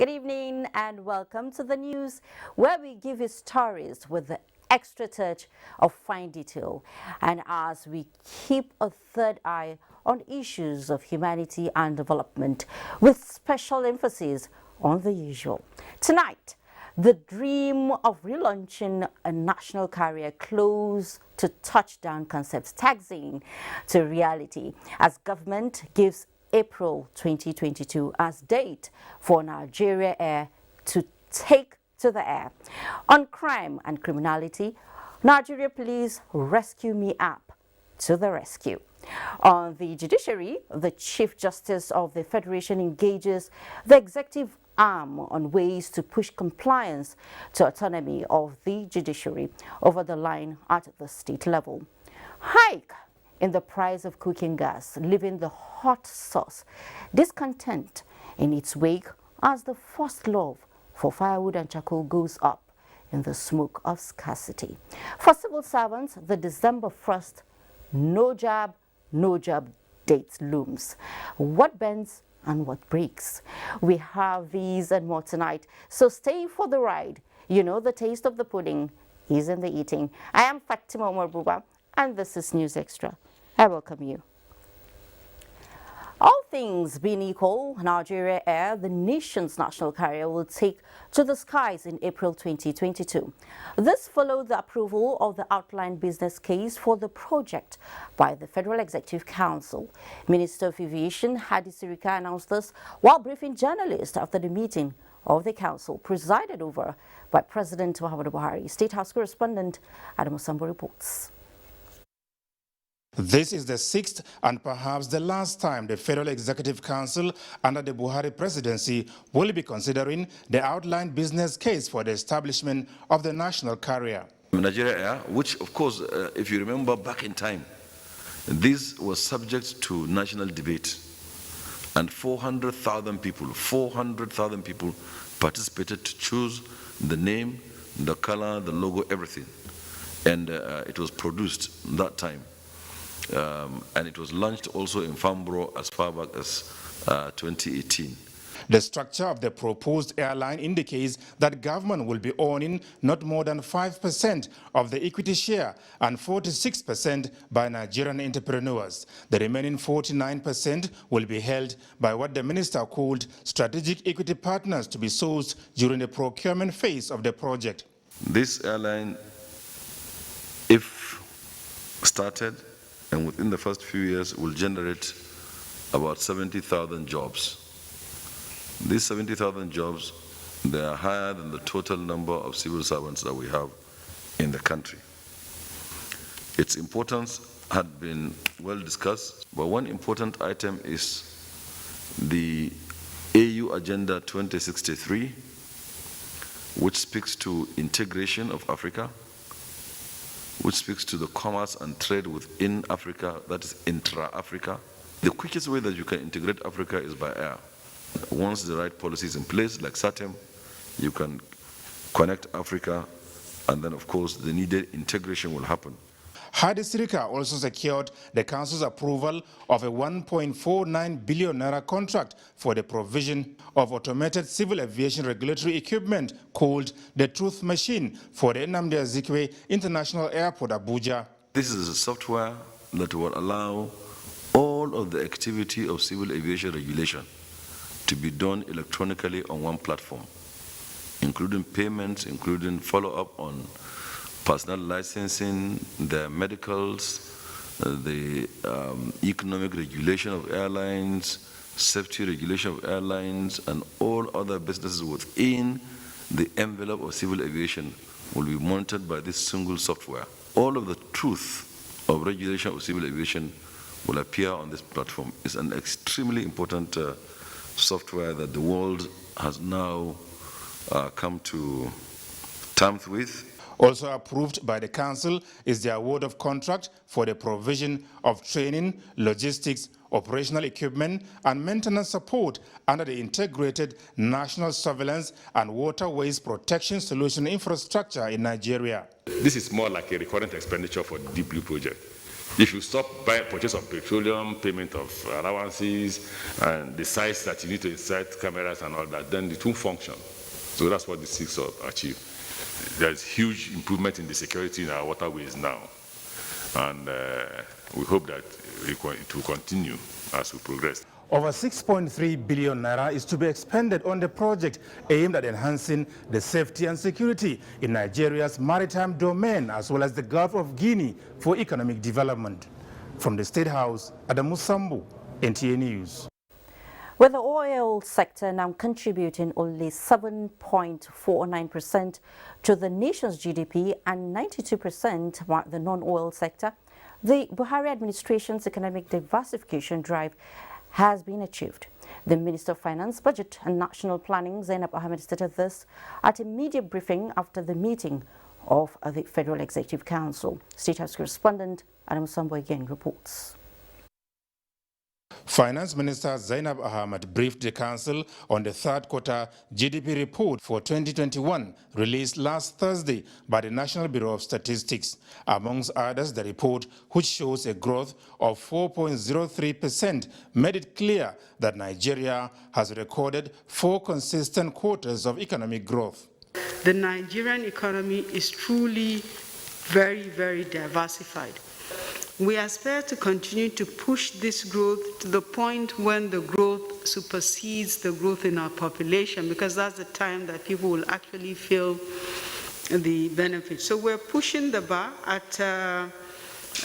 Good evening and welcome to the news, where we give you stories with the extra touch of fine detail, and as we keep a third eye on issues of humanity and development with special emphasis on the usual. Tonight, the dream of relaunching a national carrier close to touchdown concepts taxing to reality as government gives April 2022 as date for Nigeria Air to take to the air. On crime and criminality, Nigeria Police Rescue Me app to the rescue. On the judiciary, the Chief Justice of the Federation engages the executive arm on ways to push compliance to autonomy of the judiciary over the line at the state level. Hike in the price of cooking gas, leaving the hot sauce discontent in its wake as the first love for firewood and charcoal goes up in the smoke of scarcity. For civil servants, the December 1st no job date looms. What bends and what breaks? We have these and more tonight, so stay for the ride. You know the taste of the pudding is in the eating. I am Fatima Omar, and this is News Extra. I welcome you. All things being equal, Nigeria Air, the nation's national carrier, will take to the skies in April 2022. This followed the approval of the outline business case for the project by the Federal Executive Council. Minister of Aviation Hadi Sirika announced this while briefing journalists after the meeting of the council presided over by President Muhammadu Buhari. State House correspondent Adamu Sambo reports. This is the sixth and perhaps the last time the Federal Executive Council under the Buhari presidency will be considering the outline business case for the establishment of the national carrier. Nigeria Air, which of course, if you remember back in time, this was subject to national debate, and 400,000 people participated to choose the name, the color, the logo, everything. And it was produced that time. And it was launched also in Farnborough as far back as 2018. The structure of the proposed airline indicates that government will be owning not more than 5% of the equity share and 46% by Nigerian entrepreneurs. The remaining 49% will be held by what the minister called strategic equity partners to be sourced during the procurement phase of the project. This airline, if started, and within the first few years will generate about 70,000 jobs. These 70,000 jobs, they are higher than the total number of civil servants that we have in the country. Its importance had been well discussed, but one important item is the AU Agenda 2063, which speaks to integration of Africa, which speaks to the commerce and trade within Africa, that is Intra-Africa. The quickest way that you can integrate Africa is by air. Once the right policy is in place, like SATEM, you can connect Africa, and then of course the needed integration will happen. Hadi Sirika also secured the council's approval of a 1.49 billion naira contract for the provision of automated civil aviation regulatory equipment called the Truth Machine for the Nnamdi Azikiwe International Airport, Abuja. This is a software that will allow all of the activity of civil aviation regulation to be done electronically on one platform, including payments, including follow-up on personal licensing, the medicals, the economic regulation of airlines, safety regulation of airlines, and all other businesses within the envelope of civil aviation will be monitored by this single software. All of the truth of regulation of civil aviation will appear on this platform. It's an extremely important software that the world has now come to terms with. Also approved by the council is the award of contract for the provision of training, logistics, operational equipment, and maintenance support under the Integrated National Surveillance and Waterways Protection Solution infrastructure in Nigeria. This is more like a recurrent expenditure for the Deep Blue project. If you stop purchase of petroleum, payment of allowances, and the size that you need to insert cameras and all that, then it won't function. So that's what this seeks to achieve. There's huge improvement in the security in our waterways now. And we hope that it will continue as we progress. Over 6.3 billion naira is to be expended on the project aimed at enhancing the safety and security in Nigeria's maritime domain as well as the Gulf of Guinea for economic development. From the State House, Adamu Sambu, NTA News. With the oil sector now contributing only 7.49% to the nation's GDP and 92% mark the non-oil sector, the Buhari administration's economic diversification drive has been achieved. The Minister of Finance, Budget and National Planning, Zainab Ahmed, stated this at a media briefing after the meeting of the Federal Executive Council. State House correspondent Adam Sambo again reports. Finance Minister Zainab Ahmed briefed the Council on the third quarter GDP report for 2021 released last Thursday by the National Bureau of Statistics. Amongst others, the report, which shows a growth of 4.03%, made it clear that Nigeria has recorded 4 consistent quarters of economic growth. The Nigerian economy is truly very, very diversified. We aspire to continue to push this growth to the point when the growth supersedes the growth in our population, because that's the time that people will actually feel the benefits. So we're pushing the bar. At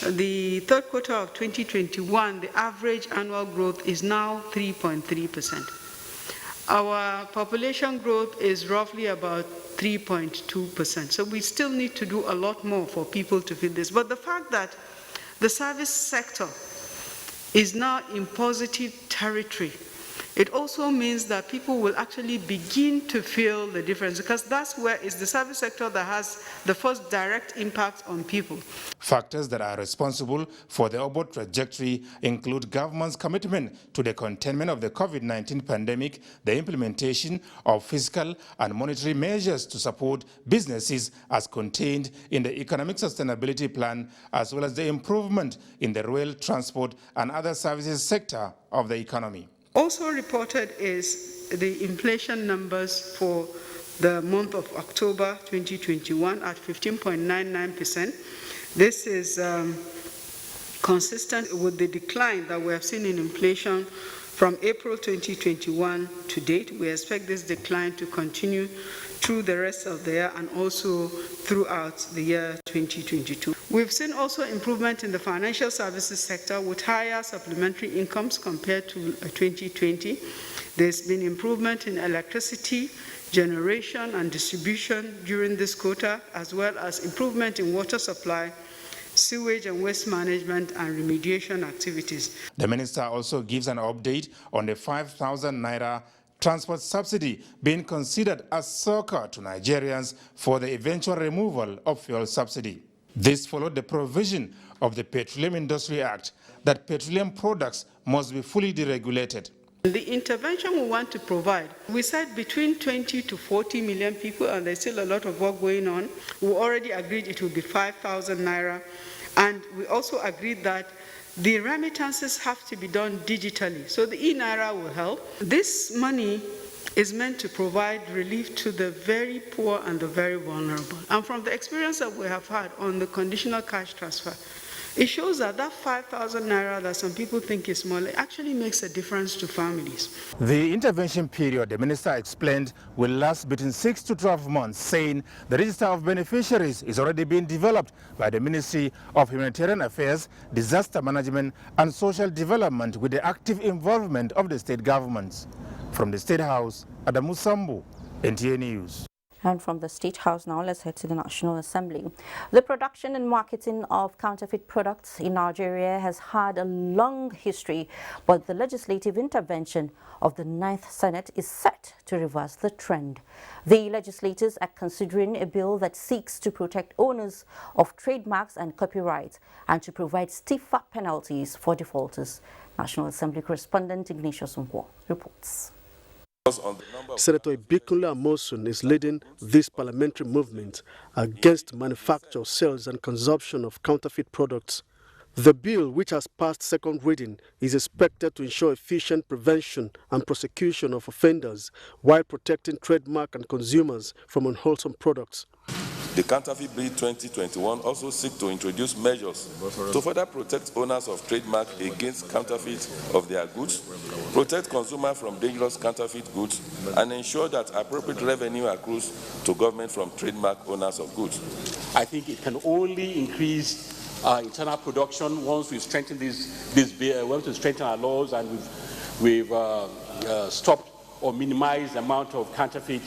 the third quarter of 2021, the average annual growth is now 3.3%. Our population growth is roughly about 3.2%. So we still need to do a lot more for people to feel this. But the fact that the service sector is now in positive territory, it also means that people will actually begin to feel the difference, because that's where it's the service sector that has the first direct impact on people. Factors that are responsible for the upward trajectory include government's commitment to the containment of the COVID-19 pandemic, the implementation of fiscal and monetary measures to support businesses as contained in the Economic Sustainability Plan, as well as the improvement in the rail, transport and other services sector of the economy. Also reported is the inflation numbers for the month of October 2021 at 15.99%. This is consistent with the decline that we have seen in inflation from April 2021 to date. We expect this decline to continue through the rest of the year and also throughout the year 2022. We've seen also improvement in the financial services sector with higher supplementary incomes compared to 2020. There's been improvement in electricity generation and distribution during this quarter, as well as improvement in water supply, sewage and waste management and remediation activities. The minister also gives an update on the 5,000 naira transport subsidy being considered as succor to Nigerians for the eventual removal of fuel subsidy. This followed the provision of the Petroleum Industry Act that petroleum products must be fully deregulated. The intervention we want to provide, we said between 20 to 40 million people, and there's still a lot of work going on. We already agreed it will be 5,000 naira, and we also agreed that the remittances have to be done digitally, so the e-Naira will help. This money is meant to provide relief to the very poor and the very vulnerable. And from the experience that we have had on the conditional cash transfer, it shows that that 5,000 naira that some people think is small actually makes a difference to families. The intervention period, the minister explained, will last between 6 to 12 months, saying the register of beneficiaries is already being developed by the Ministry of Humanitarian Affairs, Disaster Management and Social Development with the active involvement of the state governments. From the State House, Adamu Sambu, NTA News. And from the State House now, let's head to the National Assembly. The production and marketing of counterfeit products in Nigeria has had a long history, but the legislative intervention of the 9th Senate is set to reverse the trend. The legislators are considering a bill that seeks to protect owners of trademarks and copyrights and to provide stiffer penalties for defaulters. National Assembly correspondent Ignatius Nkwo reports. Senator Ibikunle Amosun is leading this parliamentary movement against manufacture, sales and consumption of counterfeit products. The bill, which has passed second reading, is expected to ensure efficient prevention and prosecution of offenders while protecting trademark and consumers from unwholesome products. The Counterfeit Bill 2021 also seeks to introduce measures to further protect owners of trademark against counterfeit of their goods, protect consumers from dangerous counterfeit goods, and ensure that appropriate revenue accrues to government from trademark owners of goods. I think it can only increase internal production once we strengthen this bill, once we strengthen our laws and we've stopped or minimized the amount of counterfeit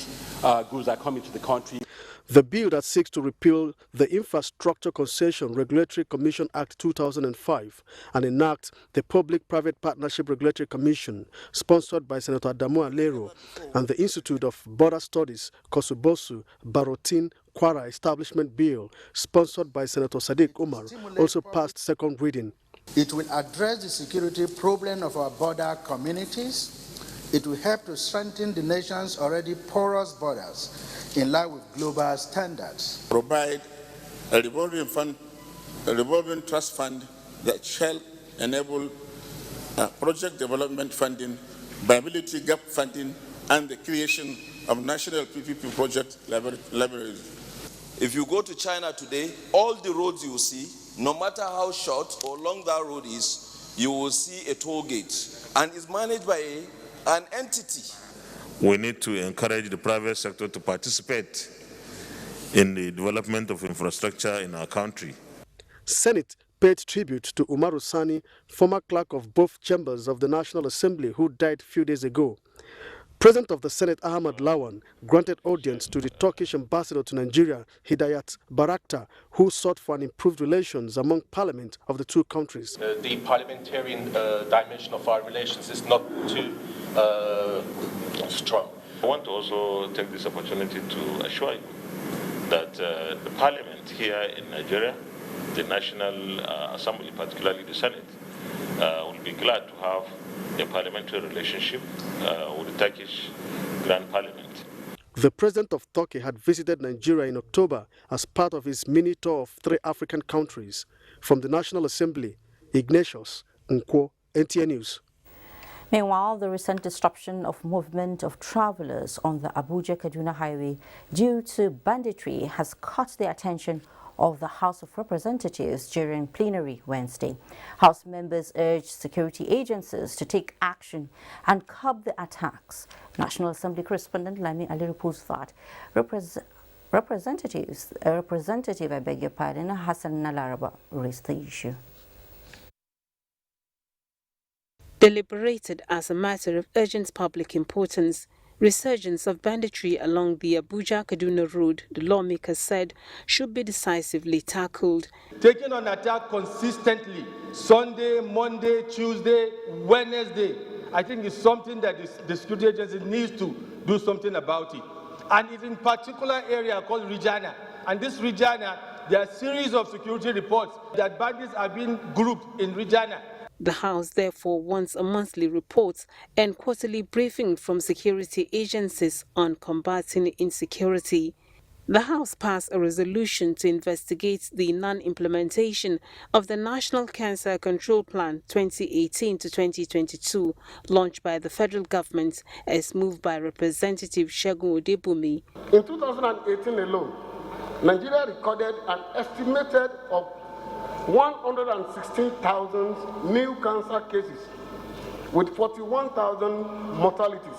goods that come into the country. The bill that seeks to repeal the Infrastructure Concession Regulatory Commission Act 2005 and enact the Public-Private Partnership Regulatory Commission, sponsored by Senator Adamu Alero, and the Institute of Border Studies, Kosubosu, Barotin, Kwara Establishment Bill, sponsored by Senator Sadiq Umar, also passed second reading. It will address the security problem of our border communities. It will help to strengthen the nation's already porous borders in line with global standards. Provide a revolving trust fund that shall enable project development funding, viability gap funding, and the creation of national PPP project libraries. If you go to China today, all the roads you see, no matter how short or long that road is, you will see a toll gate, and it's managed by an entity. We need to encourage the private sector to participate in the development of infrastructure in our country. Senate paid tribute to Umaru Sani, former clerk of both chambers of the National Assembly, who died a few days ago. President of the Senate, Ahmad Lawan, granted audience to the Turkish ambassador to Nigeria, Hidayat Barakta, who sought for an improved relations among parliament of the two countries. The parliamentarian dimension of our relations is not too strong. I want to also take this opportunity to assure you that the parliament here in Nigeria, the National Assembly, particularly the Senate, will be glad to have a parliamentary relationship with the Turkish Grand Parliament. The president of Turkey had visited Nigeria in October as part of his mini tour of 3 African countries. From the National Assembly, Ignatius Nkwo, NTA News. Meanwhile, the recent disruption of movement of travelers on the Abuja-Kaduna highway due to banditry has caught the attention of the House of Representatives during plenary Wednesday. House members urged security agencies to take action and curb the attacks. National Assembly correspondent Lami Ali reports that Representative Hassan Nalaraba raised the issue. Deliberated as a matter of urgent public importance, resurgence of banditry along the Abuja-Kaduna road, the lawmakers said, should be decisively tackled. Taking on attack consistently, Sunday, Monday, Tuesday, Wednesday, I think is something that the security agency needs to do something about it. And it's in particular area called Regina. And this Regina, there are a series of security reports that bandits are being grouped in Regina. The House therefore wants a monthly report and quarterly briefing from security agencies on combating insecurity. The House passed a resolution to investigate the non-implementation of the National Cancer Control Plan 2018 to 2022, launched by the federal government as moved by Representative Segun Odebumi. In 2018 alone, Nigeria recorded an estimated of 116,000 new cancer cases with 41,000 mortalities.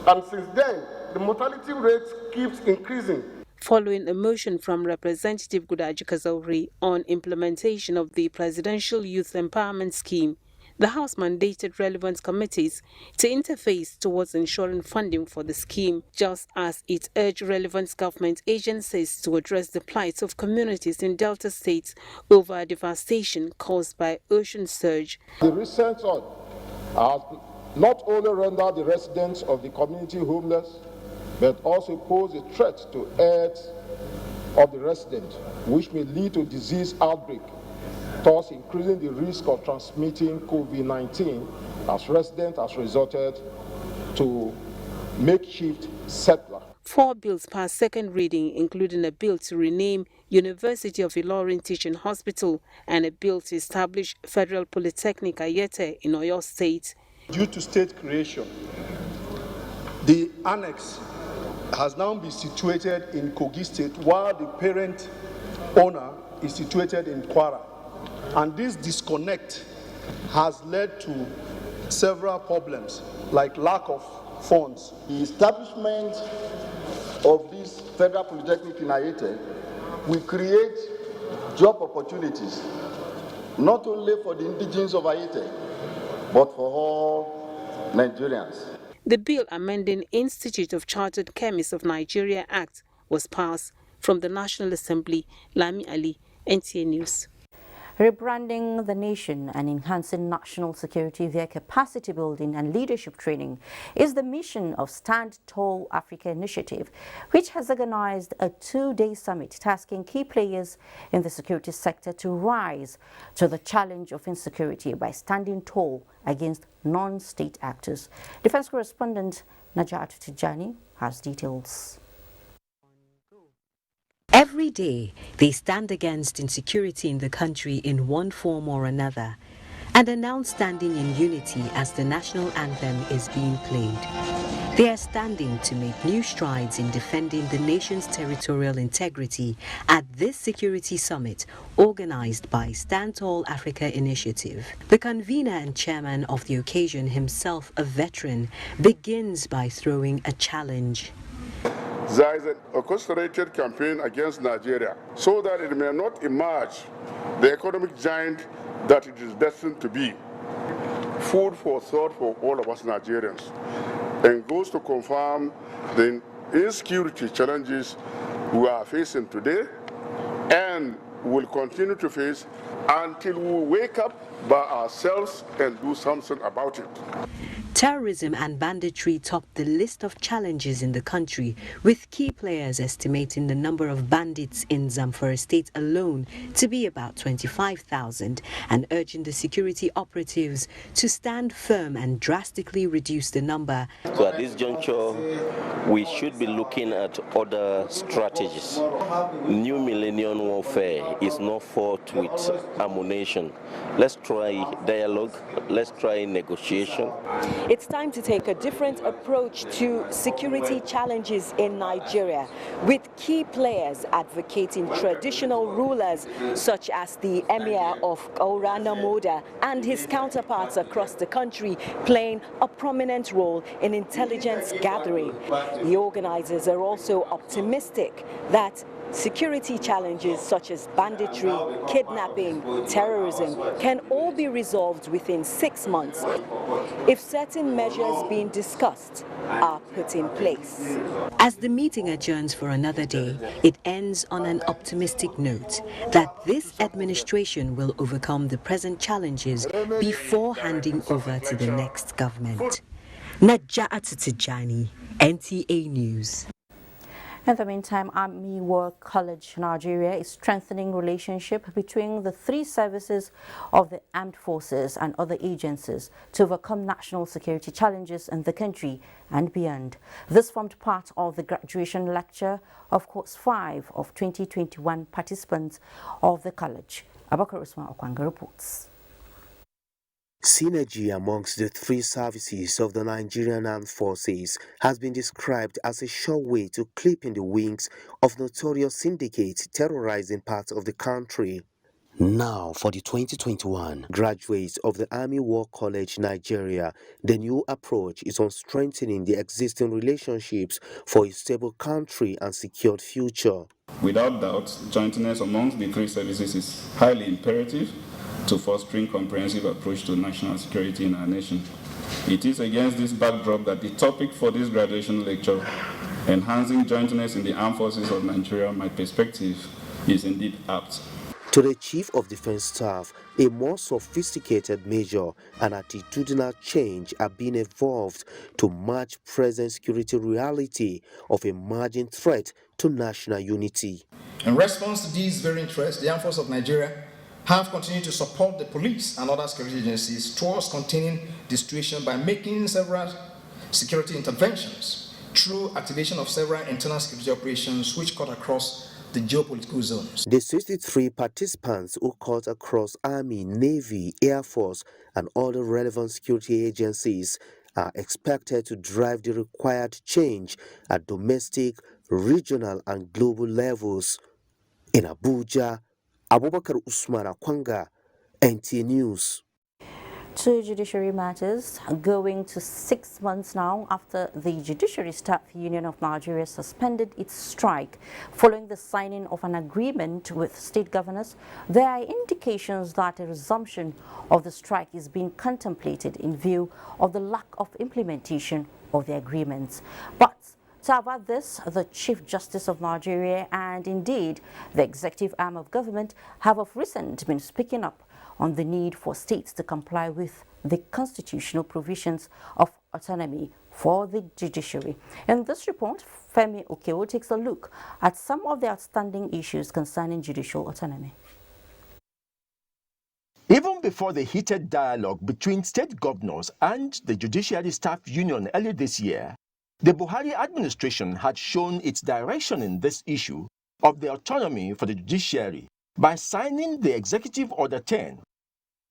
And since then, the mortality rate keeps increasing. Following a motion from Representative Gudaji Kazauri on implementation of the Presidential Youth Empowerment Scheme, the House mandated relevant committees to interface towards ensuring funding for the scheme, just as it urged relevant government agencies to address the plight of communities in Delta states over devastation caused by ocean surge. The recent flood has not only rendered the residents of the community homeless, but also pose a threat to health of the resident, which may lead to disease outbreak, thus increasing the risk of transmitting COVID-19 as residents has resorted to makeshift settler. 4 bills passed second reading, including a bill to rename University of Ilorin Teaching Hospital, and a bill to establish Federal Polytechnic Ayete in Oyo State. Due to state creation, the annex has now been situated in Kogi State while the parent owner is situated in Kwara. And this disconnect has led to several problems like lack of funds. The establishment of this Federal Polytechnic in Ayete will create job opportunities, not only for the indigenes of Ayete, but for all Nigerians. The bill amending Institute of Chartered Chemists of Nigeria Act was passed from the National Assembly. Lami Ali, NTA News. Rebranding the nation and enhancing national security via capacity building and leadership training is the mission of Stand Tall Africa initiative, which has organized a 2-day summit tasking key players in the security sector to rise to the challenge of insecurity by standing tall against non-state actors. Defense correspondent Najat Tijani has details. Every day, they stand against insecurity in the country in one form or another and announce standing in unity as the national anthem is being played. They are standing to make new strides in defending the nation's territorial integrity at this security summit organized by Stand Tall Africa initiative. The convener and chairman of the occasion, himself a veteran, begins by throwing a challenge. There is an orchestrated campaign against Nigeria so that it may not emerge the economic giant that it is destined to be. Food for thought for all of us Nigerians, and goes to confirm the insecurity challenges we are facing today and will continue to face until we wake up by ourselves and do something about it. Terrorism and banditry top the list of challenges in the country, with key players estimating the number of bandits in Zamfara State alone to be about 25,000 and urging the security operatives to stand firm and drastically reduce the number. So at this juncture, we should be looking at other strategies. New millennium warfare is not fought with ammunition. Let's try dialogue, let's try negotiation. It's time to take a different approach to security challenges in Nigeria, with key players advocating traditional rulers such as the Emir of Kaura Namoda and his counterparts across the country playing a prominent role in intelligence gathering. The organizers are also optimistic that security challenges such as banditry, kidnapping, terrorism can all be resolved within 6 months if certain measures being discussed are put in place. As the meeting adjourns for another day, it ends on an optimistic note that this administration will overcome the present challenges before handing over to the next government. Najat Tijani, NTA News. In the meantime, Army War College Nigeria is strengthening relationship between the 3 services of the armed forces and other agencies to overcome national security challenges in the country and beyond. This formed part of the graduation lecture of Course 5 of 2021 participants of the college. Abakar Usman Okwanga reports. Synergy amongst the 3 services of the Nigerian Armed Forces has been described as a sure way to clip in the wings of notorious syndicates terrorizing parts of the country. Now, for the 2021 graduates of the Army War College Nigeria, the new approach is on strengthening the existing relationships for a stable country and secured future. Without doubt, jointness amongst the 3 services is highly imperative to fostering comprehensive approach to national security in our nation. It is against this backdrop that the topic for this graduation lecture, Enhancing Jointness in the Armed Forces of Nigeria, My Perspective, is indeed apt. To the Chief of Defense Staff, a more sophisticated measure and attitudinal change are being evolved to match present security reality of emerging threat to national unity. In response to these very interests, the Armed Forces of Nigeria have continued to support the police and other security agencies towards containing the situation by making several security interventions through activation of several internal security operations which cut across the geopolitical zones. The 63 participants who cut across Army, Navy, Air Force, and other relevant security agencies are expected to drive the required change at domestic, regional, and global levels. In Abuja, Abubakar Usman Akwanga, NTA News. To judiciary matters, going to 6 months now after the Judiciary Staff Union of Nigeria suspended its strike following the signing of an agreement with state governors, there are indications that a resumption of the strike is being contemplated in view of the lack of implementation of the agreements. But to avert this, the Chief Justice of Nigeria and indeed the executive arm of government have of recent been speaking up on the need for states to comply with the constitutional provisions of autonomy for the judiciary. In this report, Femi Okewo takes a look at some of the outstanding issues concerning judicial autonomy. Even before the heated dialogue between state governors and the Judiciary Staff Union earlier this year, the Buhari administration had shown its direction in this issue of the autonomy for the judiciary by signing the Executive Order 10.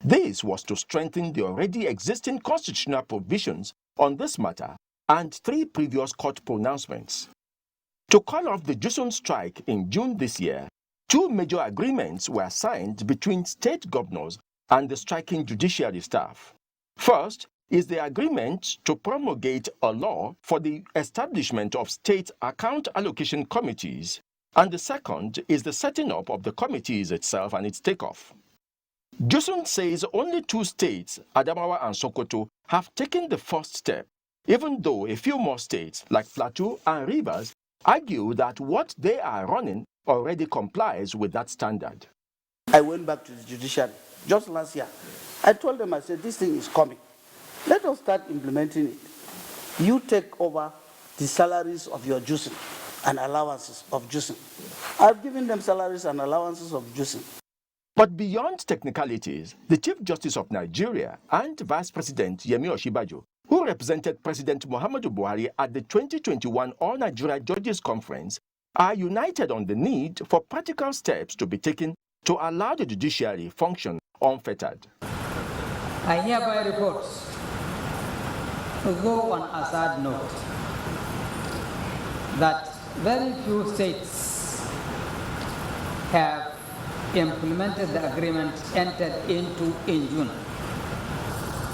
This was to strengthen the already existing constitutional provisions on this matter and 3 previous court pronouncements. To call off the JUSUN strike in June this year, 2 major agreements were signed between state governors and the striking judiciary staff. First is the agreement to promulgate a law for the establishment of state account allocation committees, and the second is the setting up of the committees itself and its takeoff. JUSUN says only 2 states, Adamawa and Sokoto, have taken the first step, even though a few more states, like Plateau and Rivers, argue that what they are running already complies with that standard. I went back to the judiciary just last year. I told them, I said, this thing is coming. Let us start implementing it. You take over the salaries of your JUSUN and allowances of JUSUN. I've given them salaries and allowances of JUSUN. But beyond technicalities, the Chief Justice of Nigeria and Vice President Yemi Osinbajo, who represented President Muhammadu Buhari at the 2021 All Nigeria Judges Conference, are united on the need for practical steps to be taken to allow the judiciary function unfettered. I hereby report, to go on a sad note, that very few states have implemented the agreement entered into in June.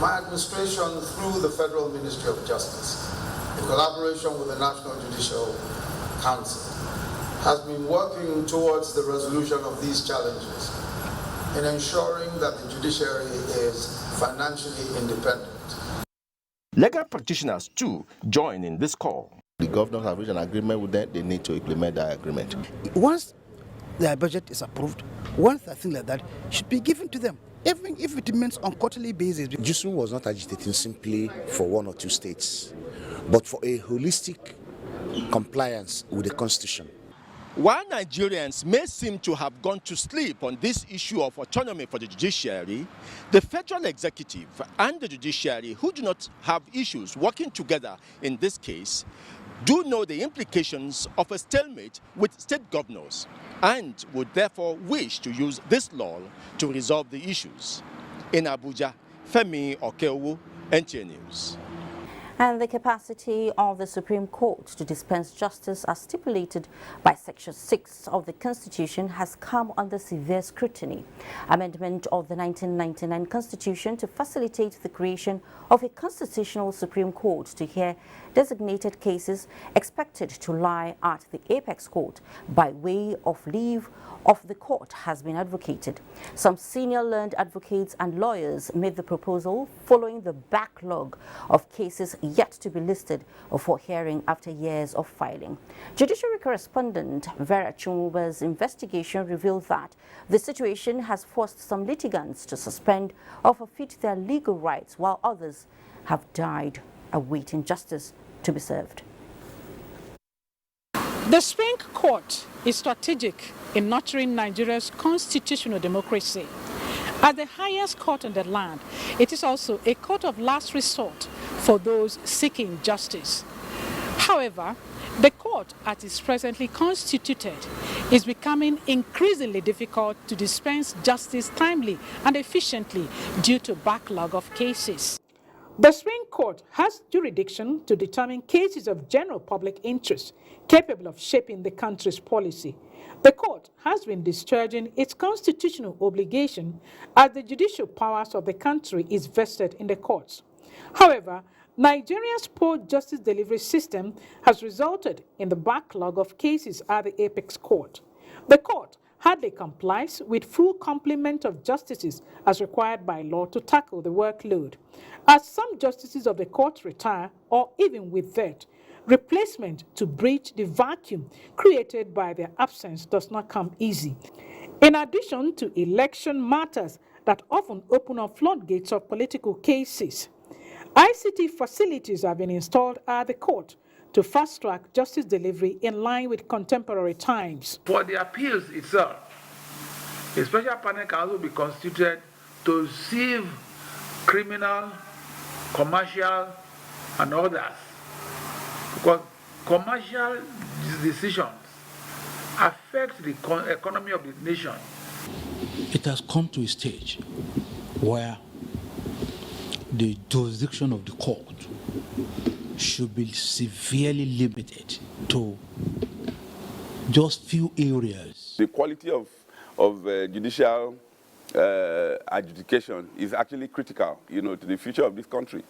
My administration, through the Federal Ministry of Justice, in collaboration with the National Judicial Council, has been working towards the resolution of these challenges in ensuring that the judiciary is financially independent. Legal practitioners, too, join in this call. The governors have reached an agreement with them, they need to implement that agreement. Once their budget is approved, once a thing like that should be given to them, even if it means on quarterly basis. JUSUN was not agitating simply for 1 or 2 states, but for a holistic compliance with the Constitution. While Nigerians may seem to have gone to sleep on this issue of autonomy for the judiciary, the federal executive and the judiciary, who do not have issues working together in this case, do know the implications of a stalemate with state governors and would therefore wish to use this law to resolve the issues. In Abuja, Femi Okewo, NTA News. And the capacity of the Supreme Court to dispense justice as stipulated by Section 6 of the Constitution has come under severe scrutiny. Amendment of the 1999 Constitution to facilitate the creation of a constitutional Supreme Court to hear designated cases expected to lie at the apex court by way of leave of the court has been advocated. Some senior learned advocates and lawyers made the proposal following the backlog of cases yet to be listed for hearing after years of filing. Judiciary correspondent Vera Chumuba's investigation revealed that the situation has forced some litigants to suspend or forfeit their legal rights, while others have died awaiting justice to be served. The Supreme Court is strategic in nurturing Nigeria's constitutional democracy. As the highest court in the land, it is also a court of last resort for those seeking justice. However, The court, as is presently constituted, is becoming increasingly difficult to dispense justice timely and efficiently due to backlog of cases. The Supreme Court has jurisdiction to determine cases of general public interest capable of shaping the country's policy. The court has been discharging its constitutional obligation as the judicial powers of the country is vested in the courts. However, Nigeria's poor justice delivery system has resulted in the backlog of cases at the apex court. The court hardly complies with full complement of justices as required by law to tackle the workload. As some justices of the court retire, or even with that, replacement to bridge the vacuum created by their absence does not come easy. In addition to election matters that often open up floodgates of political cases, ICT facilities have been installed at the court to fast-track justice delivery in line with contemporary times. For the appeals itself, a special panel can also be constituted to sieve criminal, commercial, and others. Because commercial decisions affect the economy of the nation. It has come to a stage where the jurisdiction of the court should be severely limited to just few areas. The quality of judicial adjudication is actually critical, to the future of this country.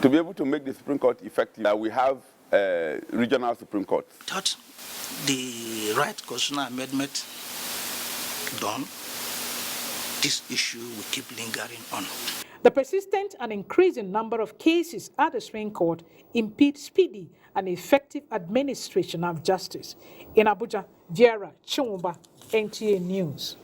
To be able to make the Supreme Court effective, we have regional Supreme Courts. Thought the right constitutional amendment done, this issue will keep lingering on. The persistent and increasing number of cases at the Supreme Court impede speedy and effective administration of justice. In Abuja, Viera Chumba, NTA News.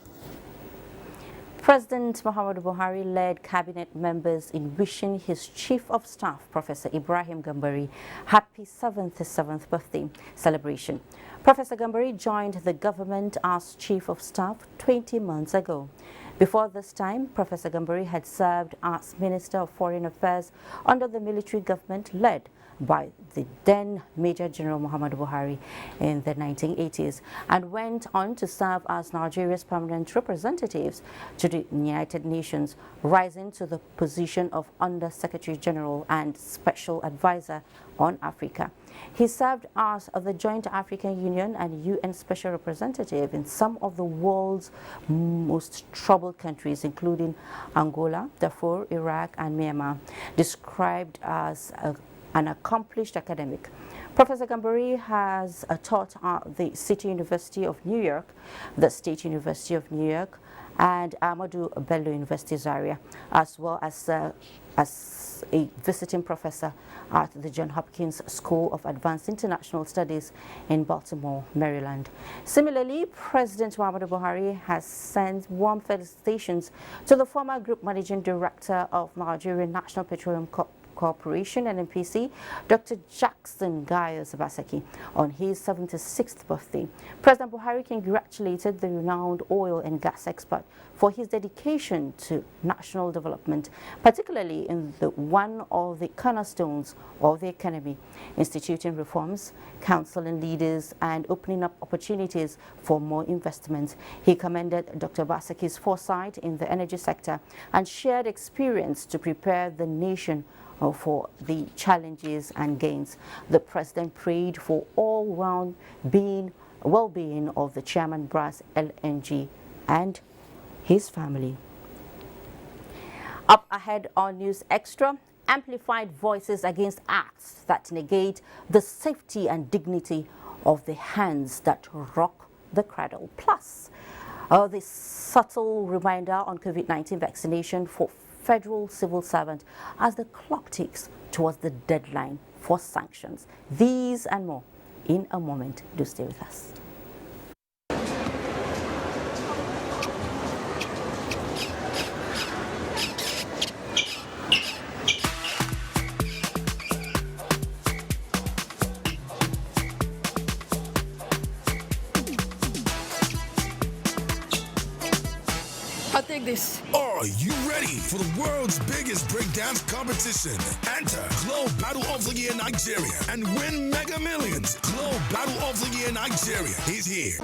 President Muhammadu Buhari led cabinet members in wishing his Chief of Staff, Professor Ibrahim Gambari, happy 77th birthday celebration. Professor Gambari joined the government as Chief of Staff 20 months ago. Before this time, Professor Gambari had served as Minister of Foreign Affairs under the military government led by the then Major General Muhammadu Buhari in the 1980s and went on to serve as Nigeria's permanent representatives to the United Nations, rising to the position of Under Secretary General and Special Advisor on Africa. He served as the Joint African Union and UN Special Representative in some of the world's most troubled countries, including Angola, Darfur, Iraq, and Myanmar. Described as an accomplished academic, Professor Gambari has taught at the City University of New York, the State University of New York, and Ahmadu Bello University Zaria, as well as a visiting professor at the Johns Hopkins School of Advanced International Studies in Baltimore, Maryland. Similarly, President Muhammadu Buhari has sent warm felicitations to the former Group Managing Director of Nigerian National Petroleum Corporation, NNPC, Dr. Jackson Gaius Obaseki, on his 76th birthday. President Buhari congratulated the renowned oil and gas expert for his dedication to national development, particularly in one of the cornerstones of the economy, instituting reforms, counseling leaders, and opening up opportunities for more investment. He commended Dr. Obaseki's foresight in the energy sector and shared experience to prepare the nation for the challenges and gains. The president prayed for all-round well-being of the chairman Brass LNG and his family. Up ahead on News Extra, amplified voices against acts that negate the safety and dignity of the hands that rock the cradle. Plus, the subtle reminder on COVID-19 vaccination for federal civil servant as the clock ticks towards the deadline for sanctions. These and more in a moment. Do stay with us. I'll take this. Are you ready for the world's biggest breakdance competition? Enter Globe Battle of the Year Nigeria and win Mega Millions. Globe Battle of the Year Nigeria is here.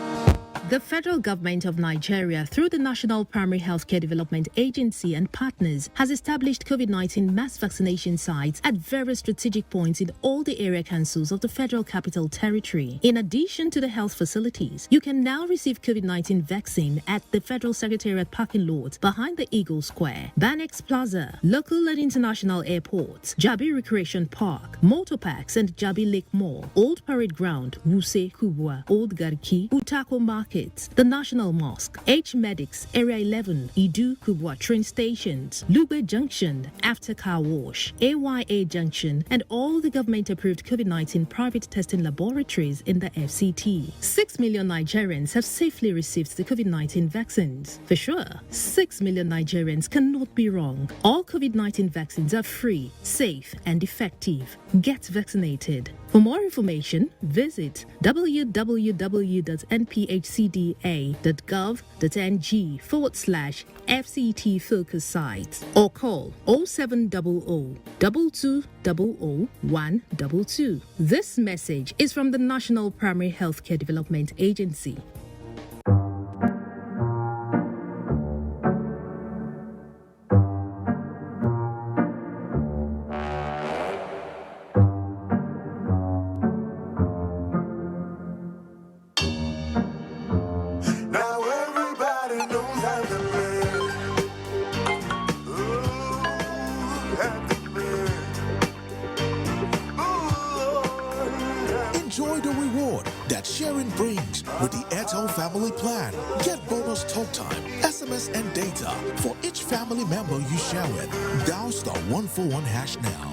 The federal government of Nigeria, through the National Primary Healthcare Development Agency and partners, has established COVID-19 mass vaccination sites at various strategic points in all the area councils of the Federal Capital Territory. In addition to the health facilities, you can now receive COVID-19 vaccine at the Federal Secretariat parking lot behind the Eagle Square, Banex Plaza, local and international airports, Jabi Recreation Park, motor parks and Jabi Lake Mall, Old Parade Ground, Wuse Kubwa, Old Garki, Utako Market, the National Mosque, H Medics, Area 11, Idu Kubwa train stations, Lugbe Junction, After Car Wash, AYA Junction, and all the government-approved COVID-19 private testing laboratories in the FCT. 6 million Nigerians have safely received the COVID-19 vaccines. For sure, 6 million Nigerians cannot be wrong. All COVID-19 vaccines are free, safe, and effective. Get vaccinated. For more information, visit www.nphcda.gov.ng/FCT focus sites or call 0700 2200 122. This message is from the National Primary Healthcare Development Agency. Enjoy the reward that sharing brings with the Airtel Family Plan. Get bonus talk time, SMS and data for each family member you share with. Dial *141# now.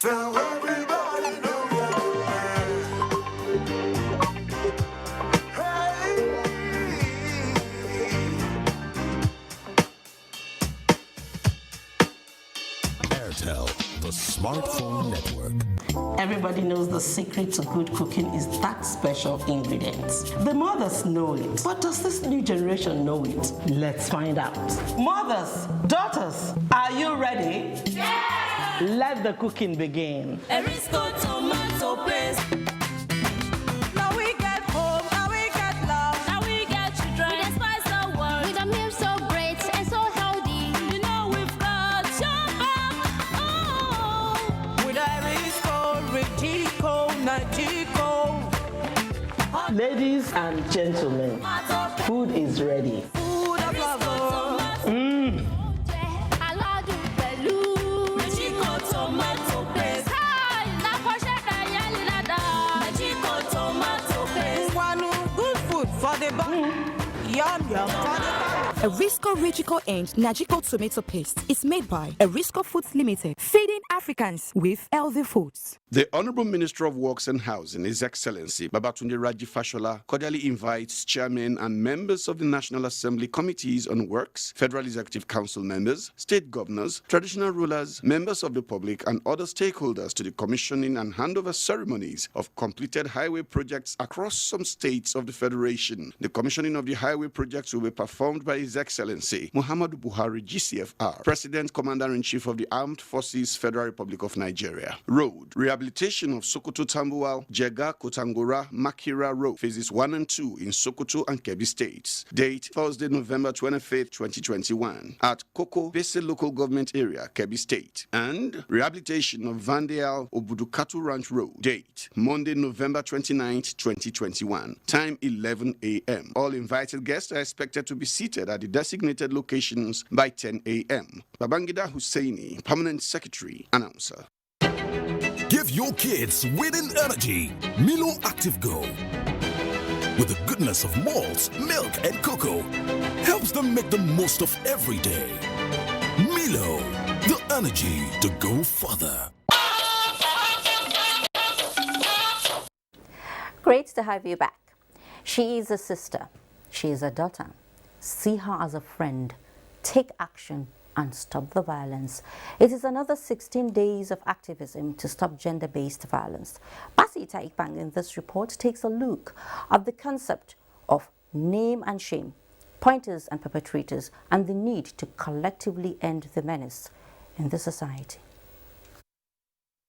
Now everybody knows Airtel, the smartphone network. Everybody knows the secret to good cooking is that special ingredient. The mothers know it, but does this new generation know it? Let's find out. Mothers, daughters, are you ready? Yeah! Let the cooking begin. Erisco tomato paste. Now we get home, now we get love, now we get children. We spice the world with a meal so great and so healthy. You know we've got your back. Oh, with Erisco, Rigico, Nagico. Ladies and gentlemen, food is ready. Food of love. Tomato paste. One good food for the body. Yum yum for the body. Erisco Rigico and Nagico tomato paste is made by Erisco Foods Limited, feeding Africans with healthy foods. The Honorable Minister of Works and Housing, His Excellency Babatunde Raji Fashola, cordially invites chairmen and members of the National Assembly Committees on Works, Federal Executive Council members, state governors, traditional rulers, members of the public, and other stakeholders to the commissioning and handover ceremonies of completed highway projects across some states of the Federation. The commissioning of the highway projects will be performed by His Excellency Muhammadu Buhari, GCFR, President Commander-in-Chief of the Armed Forces, Federal Republic of Nigeria. Road rehabilitation of Sokoto Tambuwal, Jega, Kotangora, Makira Road, phases 1 and 2 in Sokoto and Kebbi states. Date Thursday, November 25th, 2021 at Koko Bese Local Government Area, Kebbi State. And rehabilitation of Vandeal Obudukatu Ranch Road. Date Monday, November 29th, 2021. Time 11 a.m. All invited guests are expected to be seated at the designated locations by 10 a.m. Babangida Hussaini, Permanent Secretary, Announcer. Give your kids winning energy. Milo Active Go. With the goodness of malts, milk, and cocoa, helps them make the most of every day. Milo, the energy to go further. Great to have you back. She is a sister. She is a daughter. See her as a friend. Take action and stop the violence. It is another 16 days of activism to stop gender-based violence. Basi Taikpang in this report takes a look at the concept of name and shame, pointers and perpetrators, and the need to collectively end the menace in the society.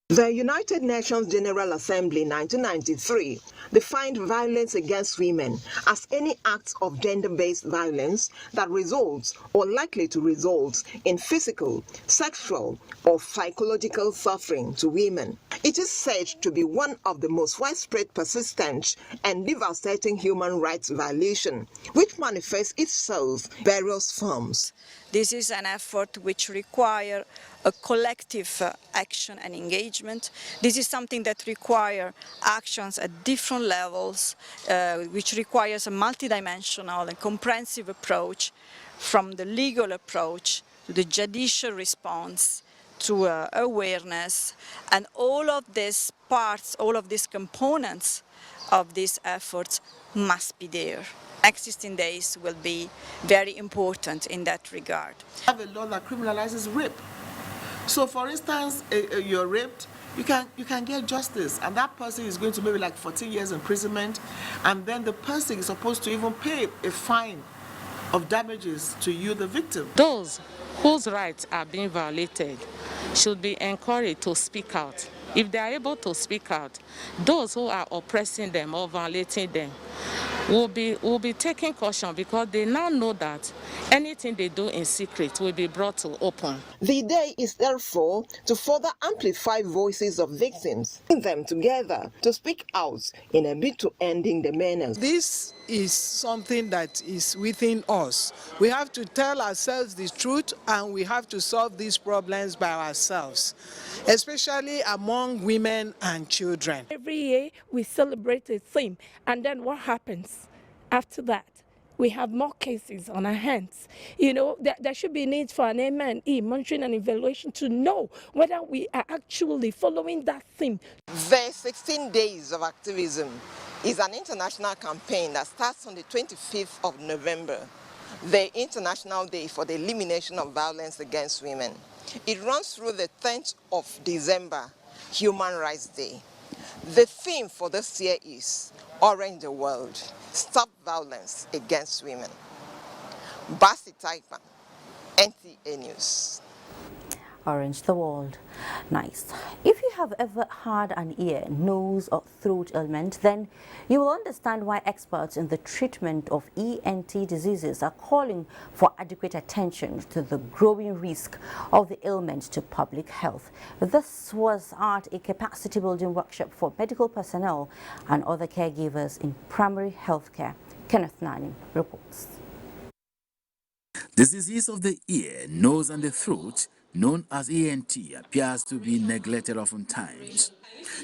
The United Nations General Assembly 1993 defined violence against women as any act of gender-based violence that results or likely to result in physical, sexual, or psychological suffering to women. It is said to be one of the most widespread, persistent, and devastating human rights violation, which manifests itself in various forms. This is an effort which requires a collective action and engagement. This is something that requires actions at different levels, which requires a multidimensional and comprehensive approach, from the legal approach to the judicial response to awareness, and all of these parts, all of these components of these efforts must be there. Next 16 days will be very important in that regard. We have a law that criminalizes rape. So for instance, you're raped, you can get justice, and that person is going to maybe like 14 years imprisonment, and then the person is supposed to even pay a fine of damages to you, the victim. Those whose rights are being violated should be encouraged to speak out. If they are able to speak out, those who are oppressing them or violating them will be taking caution, because they now know that anything they do in secret will be brought to open. The day is therefore to further amplify voices of victims, bring them together to speak out in a bid to ending the menace. This is something that is within us. We have to tell ourselves the truth, and we have to solve these problems by ourselves, especially among women and children. Every year we celebrate a theme, and then what happens after that? We have more cases on our hands. You know, there should be need for an M&E, monitoring and evaluation, to know whether we are actually following that theme. The 16 Days of Activism is an international campaign that starts on the 25th of November, the International Day for the Elimination of Violence Against Women. It runs through the 10th of December, Human Rights Day. The theme for this year is Orange the World, Stop Violence Against Women. Basi Taipan, NTA News. Orange the world. Nice. If you have ever had an ear, nose or throat ailment, then you will understand why experts in the treatment of ENT diseases are calling for adequate attention to the growing risk of the ailment to public health. This was at a capacity building workshop for medical personnel and other caregivers in primary health care. Kenneth Nani reports. The disease of the ear, nose and the throat, known as ENT, appears to be neglected oftentimes.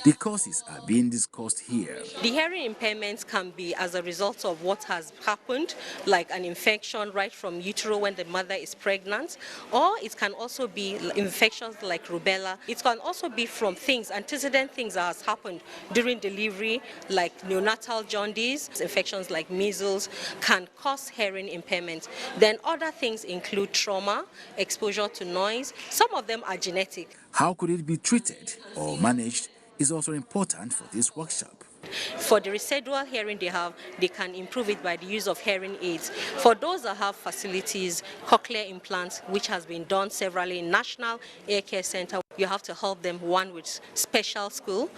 The causes are being discussed here. The hearing impairments can be as a result of what has happened, like an infection right from utero when the mother is pregnant, or it can also be infections like rubella. It can also be from antecedent things that has happened during delivery, like neonatal jaundice. Infections like measles can cause hearing impairment. Then other things include trauma, exposure to noise. Some of them are genetic. How could it be treated or managed is also important for this workshop. For the residual hearing they can improve it by the use of hearing aids. For those that have facilities, cochlear implants, which has been done severally in National Ear Care Center, you have to help them, one with special school.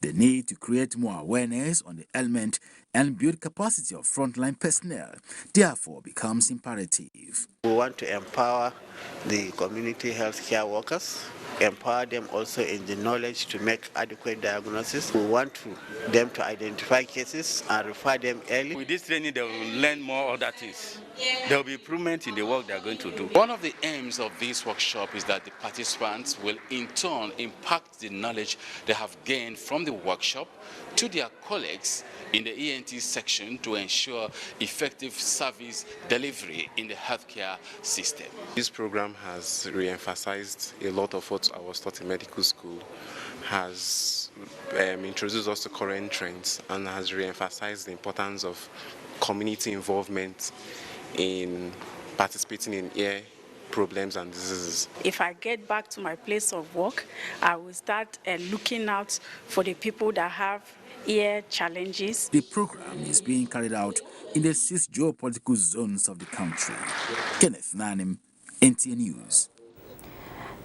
The need to create more awareness on the ailment and build capacity of frontline personnel therefore becomes imperative. We want to empower the community health care workers, empower them also in the knowledge to make adequate diagnosis. We want them to identify cases and refer them early. With this training, they will learn more other things. There will be improvement in the work they are going to do. One of the aims of this workshop is that the participants will in turn impact the knowledge they have gained from the workshop to their colleagues in the ENT section to ensure effective service delivery in the healthcare system. This program has re-emphasized a lot of what I was taught in medical school, has introduced us to current trends, and has re-emphasized the importance of community involvement in participating in ear problems and diseases. If I get back to my place of work, I will start looking out for the people that have ear challenges. The program is being carried out in the 6 geopolitical zones of the country. Kenneth Nanim, NTA News.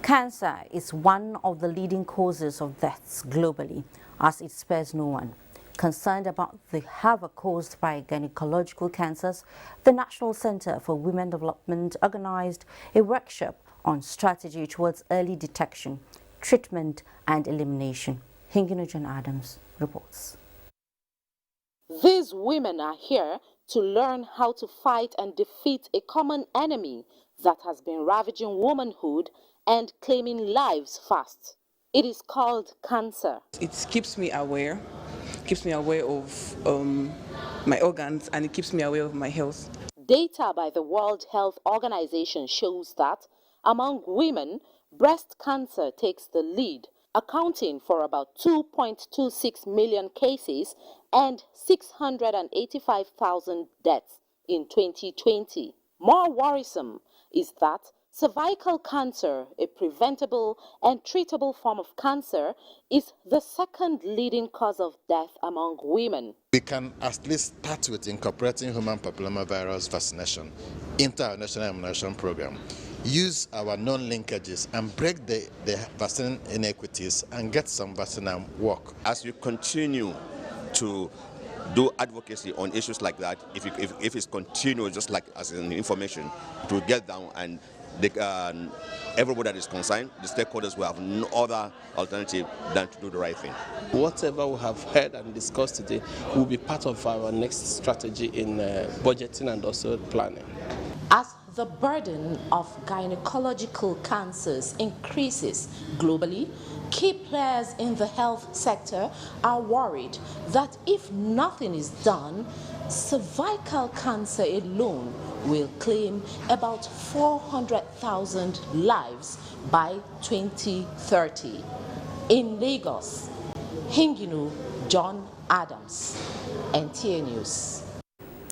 Cancer is one of the leading causes of deaths globally, as it spares no one. Concerned about the havoc caused by gynecological cancers, the National Center for Women Development organized a workshop on strategy towards early detection, treatment and elimination. Hingino John Adams reports. These women are here to learn how to fight and defeat a common enemy that has been ravaging womanhood and claiming lives fast. It is called cancer. It keeps me aware of my organs, and it keeps me aware of my health. Data by the World Health Organization shows that among women, breast cancer takes the lead, accounting for about 2.26 million cases and 685,000 deaths in 2020. More worrisome is that cervical cancer, a preventable and treatable form of cancer, is the second leading cause of death among women. We can at least start with incorporating human papillomavirus vaccination into our national immunization program. Use our known linkages and break the vaccine inequities and get some vaccine work. As we continue to do advocacy on issues like that, if it's continuous, just like as in information, it will get down, and everybody that is concerned, the stakeholders, will have no other alternative than to do the right thing. Whatever we have heard and discussed today will be part of our next strategy in budgeting and also planning. As the burden of gynecological cancers increases globally, key players in the health sector are worried that if nothing is done, cervical cancer alone will claim about 400,000 lives by 2030. In Lagos, Hingino John Adams, NTA News.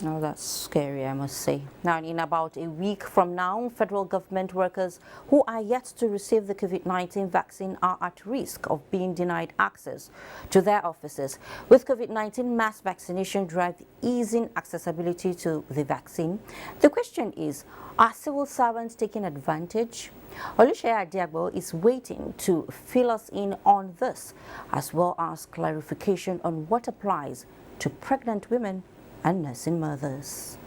Oh, that's scary, I must say. Now, in about a week from now, federal government workers who are yet to receive the COVID-19 vaccine are at risk of being denied access to their offices. With COVID-19 mass vaccination drive easing accessibility to the vaccine, the question is, are civil servants taking advantage? Oluseyi Adiagbo is waiting to fill us in on this, as well as clarification on what applies to pregnant women and nursing mothers.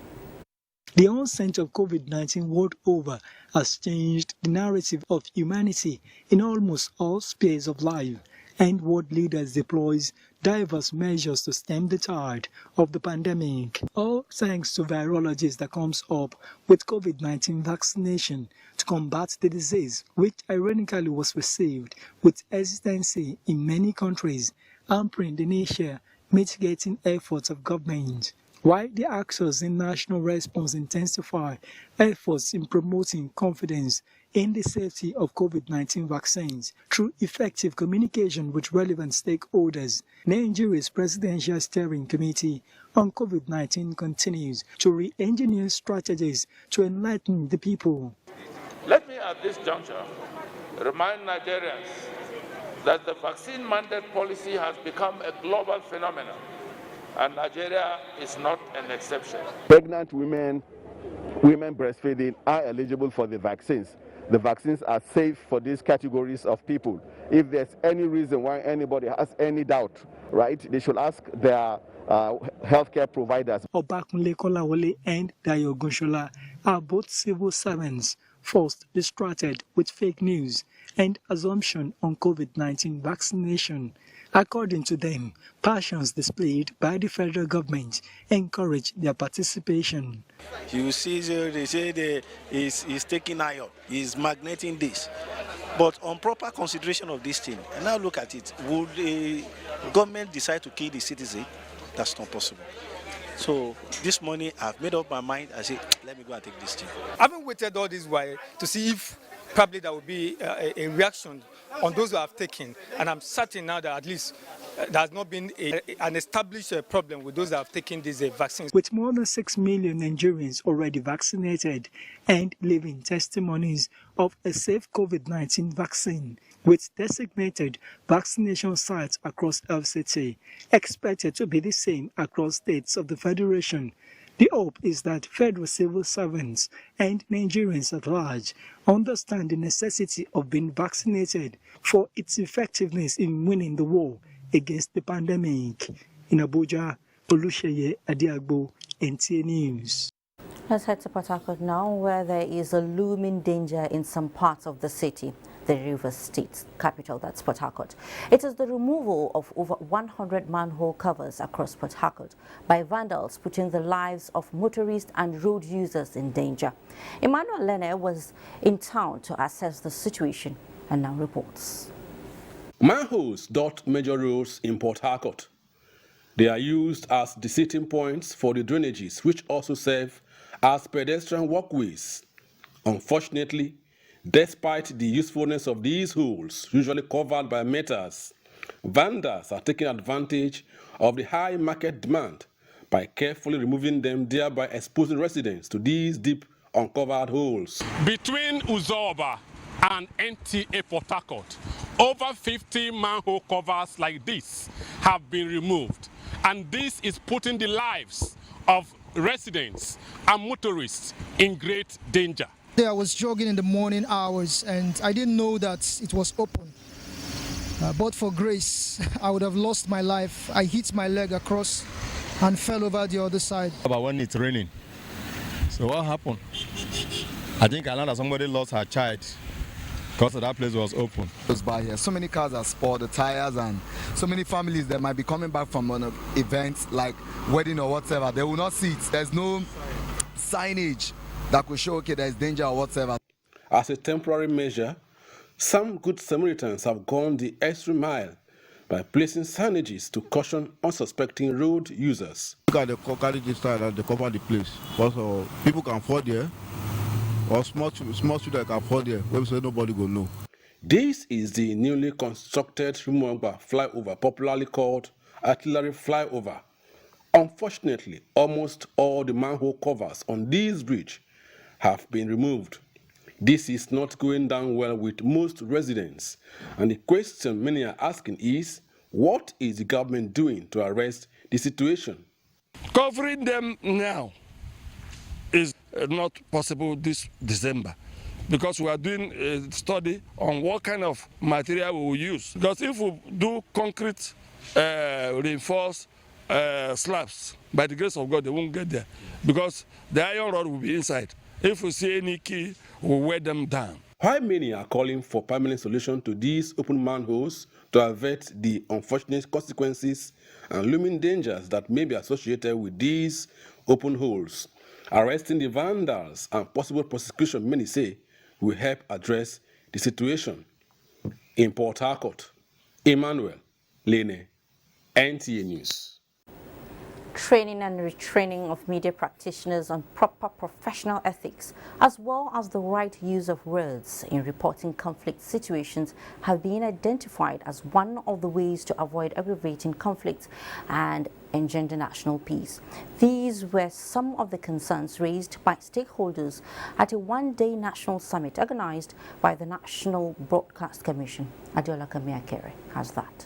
The onset of COVID-19 world over has changed the narrative of humanity in almost all spheres of life, and world leaders deploy diverse measures to stem the tide of the pandemic. All thanks to virologists that comes up with COVID-19 vaccination to combat the disease, which ironically was received with hesitancy in many countries, hampering the nature mitigating efforts of government. While the actors in national response intensify efforts in promoting confidence in the safety of COVID-19 vaccines through effective communication with relevant stakeholders, Nigeria's Presidential Steering Committee on COVID-19 continues to re-engineer strategies to enlighten the people. Let me at this juncture remind Nigerians that the vaccine mandate policy has become a global phenomenon, and Nigeria is not an exception. Pregnant women breastfeeding are eligible for the vaccines. The vaccines are safe for these categories of people. If there's any reason why anybody has any doubt, right, they should ask their healthcare providers. Obakunle Kolawole and Dayo Goshola are both civil servants, first distracted with fake news and assumption on COVID-19 vaccination. According to them, passions displayed by the federal government encourage their participation. You see, they say he's taking iron, he's magneting this. But on proper consideration of this thing, and now look at it, would the government decide to kill the citizen? That's not possible. So this morning, I've made up my mind. I say, let me go and take this thing. I haven't waited all this while to see if probably there will be a reaction on those who have taken. And I'm certain now that at least there has not been an established problem with those that have taken these vaccines. With more than 6 million Nigerians already vaccinated and living testimonies of a safe COVID-19 vaccine, with designated vaccination sites across FCT, expected to be the same across states of the Federation, the hope is that federal civil servants and Nigerians at large understand the necessity of being vaccinated for its effectiveness in winning the war against the pandemic. In Abuja, Olusheye Adiagbo, NTA News. Let's head to Port Harcourt now, where there is a looming danger in some parts of the city, the Rivers State capital, that's Port Harcourt. It is the removal of over 100 manhole covers across Port Harcourt by vandals, putting the lives of motorists and road users in danger. Emmanuel Lene was in town to assess the situation and now reports. Manholes dot major roads in Port Harcourt. They are used as the sitting points for the drainages, which also serve as pedestrian walkways. Unfortunately, despite the usefulness of these holes, usually covered by metals, vandals are taking advantage of the high market demand by carefully removing them, thereby exposing residents to these deep, uncovered holes. Between Uzoba and NTA Port Harcourt, over 50 manhole covers like this have been removed, and this is putting the lives of residents and motorists in great danger. I was jogging in the morning hours and I didn't know that it was open. But for grace, I would have lost my life. I hit my leg across and fell over the other side. About when it's raining. So what happened? I think I learned that somebody lost her child because that place was open. By here, so many cars are spoiled, the tires, and so many families that might be coming back from an event like wedding or whatever. They will not see it. There's no signage that could show, okay, there's danger or whatever. As a temporary measure, some good Samaritans have gone the extra mile by placing signages to caution unsuspecting road users. Look at the carry this side and they cover the place. Also, people can fall there, or small children can fall there, where we say nobody will know. This is the newly constructed Rumwangba flyover, popularly called artillery flyover. Unfortunately, almost all the manhole covers on this bridge have been removed. This is not going down well with most residents, and the question many are asking is, what is the government doing to arrest the situation? Covering them now is not possible this December, because we are doing a study on what kind of material we will use. Because if we do concrete reinforced slabs, by the grace of God, they won't get there, because the iron rod will be inside. If we see any key, we'll wear them down. While many are calling for permanent solution to these open manholes to avert the unfortunate consequences and looming dangers that may be associated with these open holes, arresting the vandals and possible prosecution, many say, will help address the situation. In Port Harcourt, Emmanuel Lene, NTA News. Training and retraining of media practitioners on proper professional ethics, as well as the right use of words in reporting conflict situations, have been identified as one of the ways to avoid aggravating conflicts and engender national peace. These were some of the concerns raised by stakeholders at a one-day national summit organized by the National Broadcast Commission. Adiola Kamiakere has that.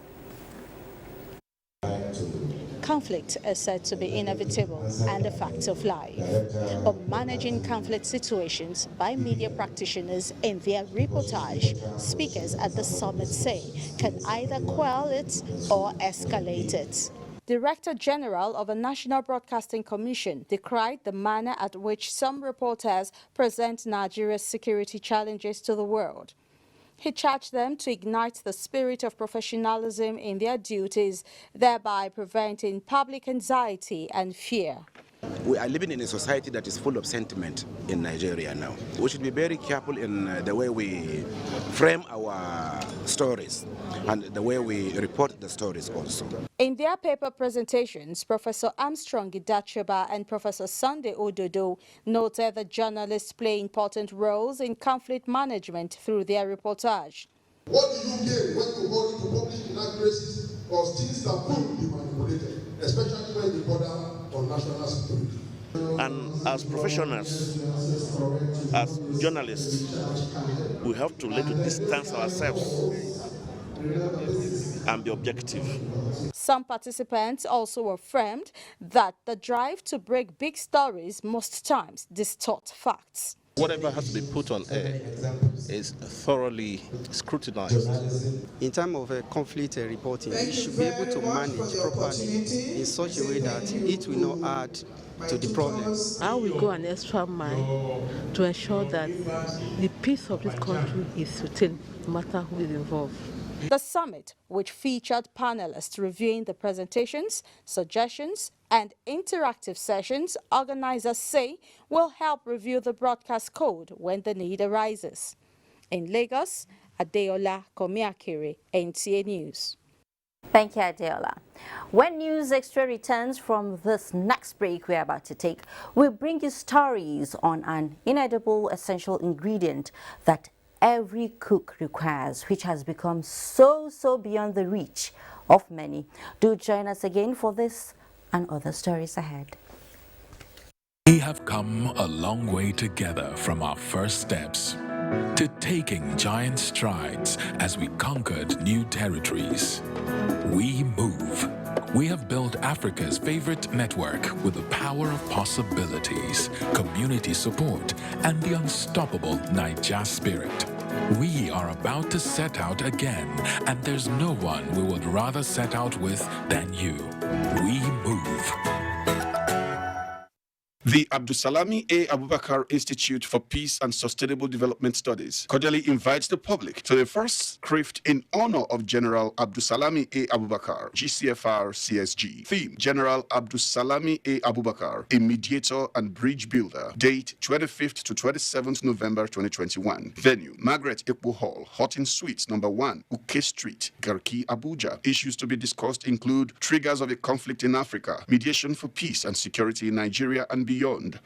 Conflict is said to be inevitable and a fact of life. But managing conflict situations by media practitioners in their reportage, speakers at the summit say, can either quell it or escalate it. Director General of the National Broadcasting Commission decried the manner at which some reporters present Nigeria's security challenges to the world. He charged them to ignite the spirit of professionalism in their duties, thereby preventing public anxiety and fear. We are living in a society that is full of sentiment in Nigeria now. We should be very careful in the way we frame our stories and the way we report the stories also. In their paper presentations, Professor Armstrong Idacheba and Professor Sunday Ododo noted that journalists play important roles in conflict management through their reportage. What do you gain when you go into public inaccuracies or things that could be manipulated, especially when they border on national security? And as professionals, as journalists, we have to learn to distance ourselves and be objective. Some participants also affirmed that the drive to break big stories most times distort facts. Whatever has to be put on air is thoroughly scrutinized. In terms of conflict reporting, you should be able to manage properly in such a way that it will not add to the problem. I will go an extra mile to ensure that the peace of this country is retained, no matter who is involved. The summit, which featured panelists reviewing the presentations, suggestions, and interactive sessions, organizers say will help review the broadcast code when the need arises. In Lagos, Adeola Komiakiri, NTA News. Thank you, Adeola. When News Extra returns from this next break we're about to take, we'll bring you stories on an inedible essential ingredient that every cook requires, which has become so beyond the reach of many. Do join us again for this and other stories ahead. We have come a long way together from our first steps to taking giant strides as we conquered new territories. We move. We have built Africa's favorite network with the power of possibilities, community support, and the unstoppable Naija spirit. We are about to set out again, and there's no one we would rather set out with than you. We move. The Abdusalami A. Abubakar Institute for Peace and Sustainable Development Studies cordially invites the public to the first CRIFT in honor of General Abdusalami A. Abubakar, GCFR CSG. Theme: General Abdusalami A. Abubakar, a mediator and bridge builder. Date: 25th to 27th November 2021. Venue: Margaret Ekpo Hall, Houghton Suites, number 1, Uke Street, Garki, Abuja. Issues to be discussed include triggers of a conflict in Africa, mediation for peace and security in Nigeria and beyond.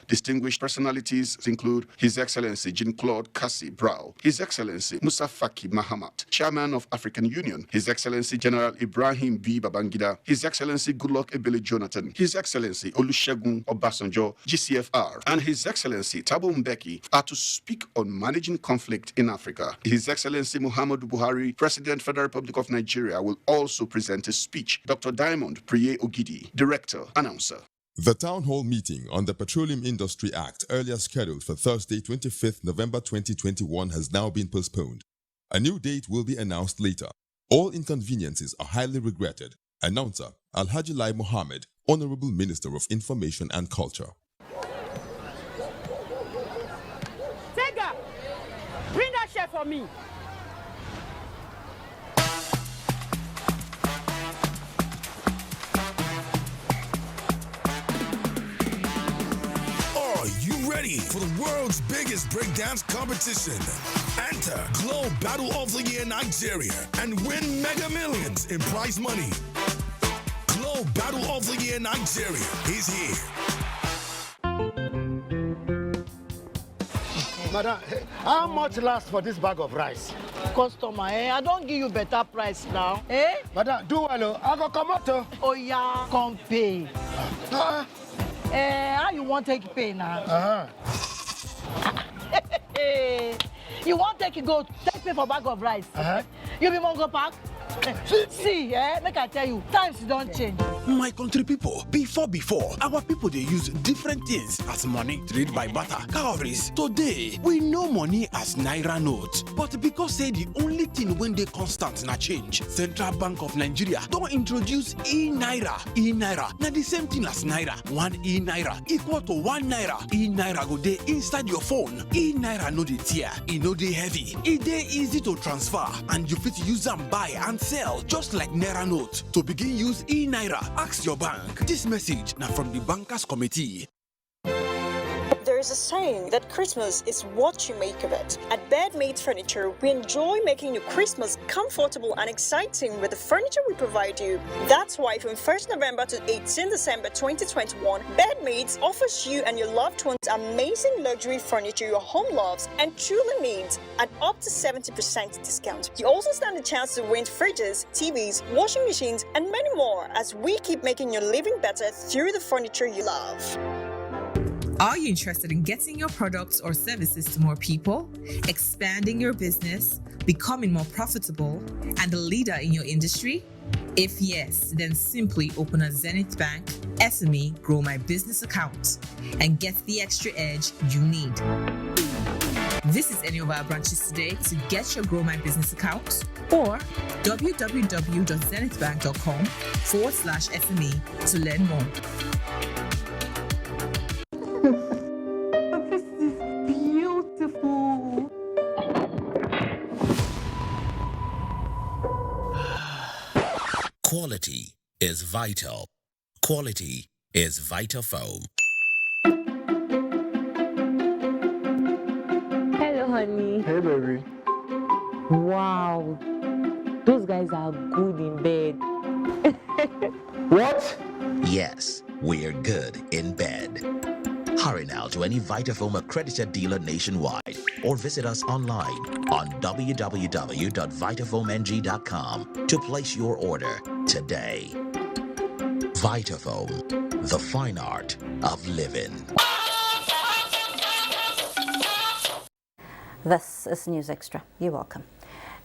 Distinguished personalities include His Excellency Jean-Claude Kassi Brau, His Excellency Musa Faki Mahamat, Chairman of African Union, His Excellency General Ibrahim B. Babangida, His Excellency Goodluck Ebele Jonathan, His Excellency Olusegun Obasanjo, GCFR, and His Excellency Thabo Mbeki are to speak on managing conflict in Africa. His Excellency Muhammadu Buhari, President, Federal Republic of Nigeria, will also present a speech. Dr. Diamond Priye Ogidi, Director, Announcer. The Town Hall meeting on the Petroleum Industry Act, earlier scheduled for Thursday, 25th November 2021, has now been postponed. A new date will be announced later. All inconveniences are highly regretted. Announcer Alhaji Lai Mohammed, Honorable Minister of Information and Culture. Tega, bring that chair for me. Ready for the world's biggest breakdance competition. Enter Globe Battle of the Year Nigeria and win mega millions in prize money. Globe Battle of the Year Nigeria is here. Madam, how much lasts for this bag of rice? Customer, I don't give you better price now. Madam, do well, I go come out. Oh yeah, come pay. How you want to take pay now? You want to take pay for bag of rice? You be Mongo Park? See, make I tell you, times don't change. My country people, before, our people they use different things as money, trade by barter, cowries. Today, we know money as Naira note. But because say the only thing when they constant na change, Central Bank of Nigeria don't introduce e-Naira. E-Naira, now the same thing as Naira. 1 e-Naira equal to 1 Naira. E-Naira go dey inside your phone. E-Naira no dey tear, e no dey heavy. E dey easy to transfer and you fit use them buy and sell just like Naira note. To begin use e-Naira, ask your bank. This message now from the Bankers Committee. There is a saying that Christmas is what you make of it. At Bedmates Furniture, we enjoy making your Christmas comfortable and exciting with the furniture we provide you. That's why from 1st November to 18 December 2021, Bedmates offers you and your loved ones amazing luxury furniture your home loves and truly needs at up to 70% discount. You also stand a chance to win fridges, TVs, washing machines, and many more as we keep making your living better through the furniture you love. Are you interested in getting your products or services to more people, expanding your business, becoming more profitable, and a leader in your industry? If yes, then simply open a Zenith Bank SME Grow My Business account and get the extra edge you need. Visit any of our branches today to get your Grow My Business account or www.zenithbank.com/SME to learn more. This is beautiful. Quality is vital. Quality is Vitafoam. Hello, honey. Hey, baby. Wow. Those guys are good in bed. What? Yes, we're good in bed. Hurry now to any Vitafoam accredited dealer nationwide or visit us online on www.vitafoamng.com to place your order today. Vitafoam, the fine art of living. This is News Extra. You're welcome.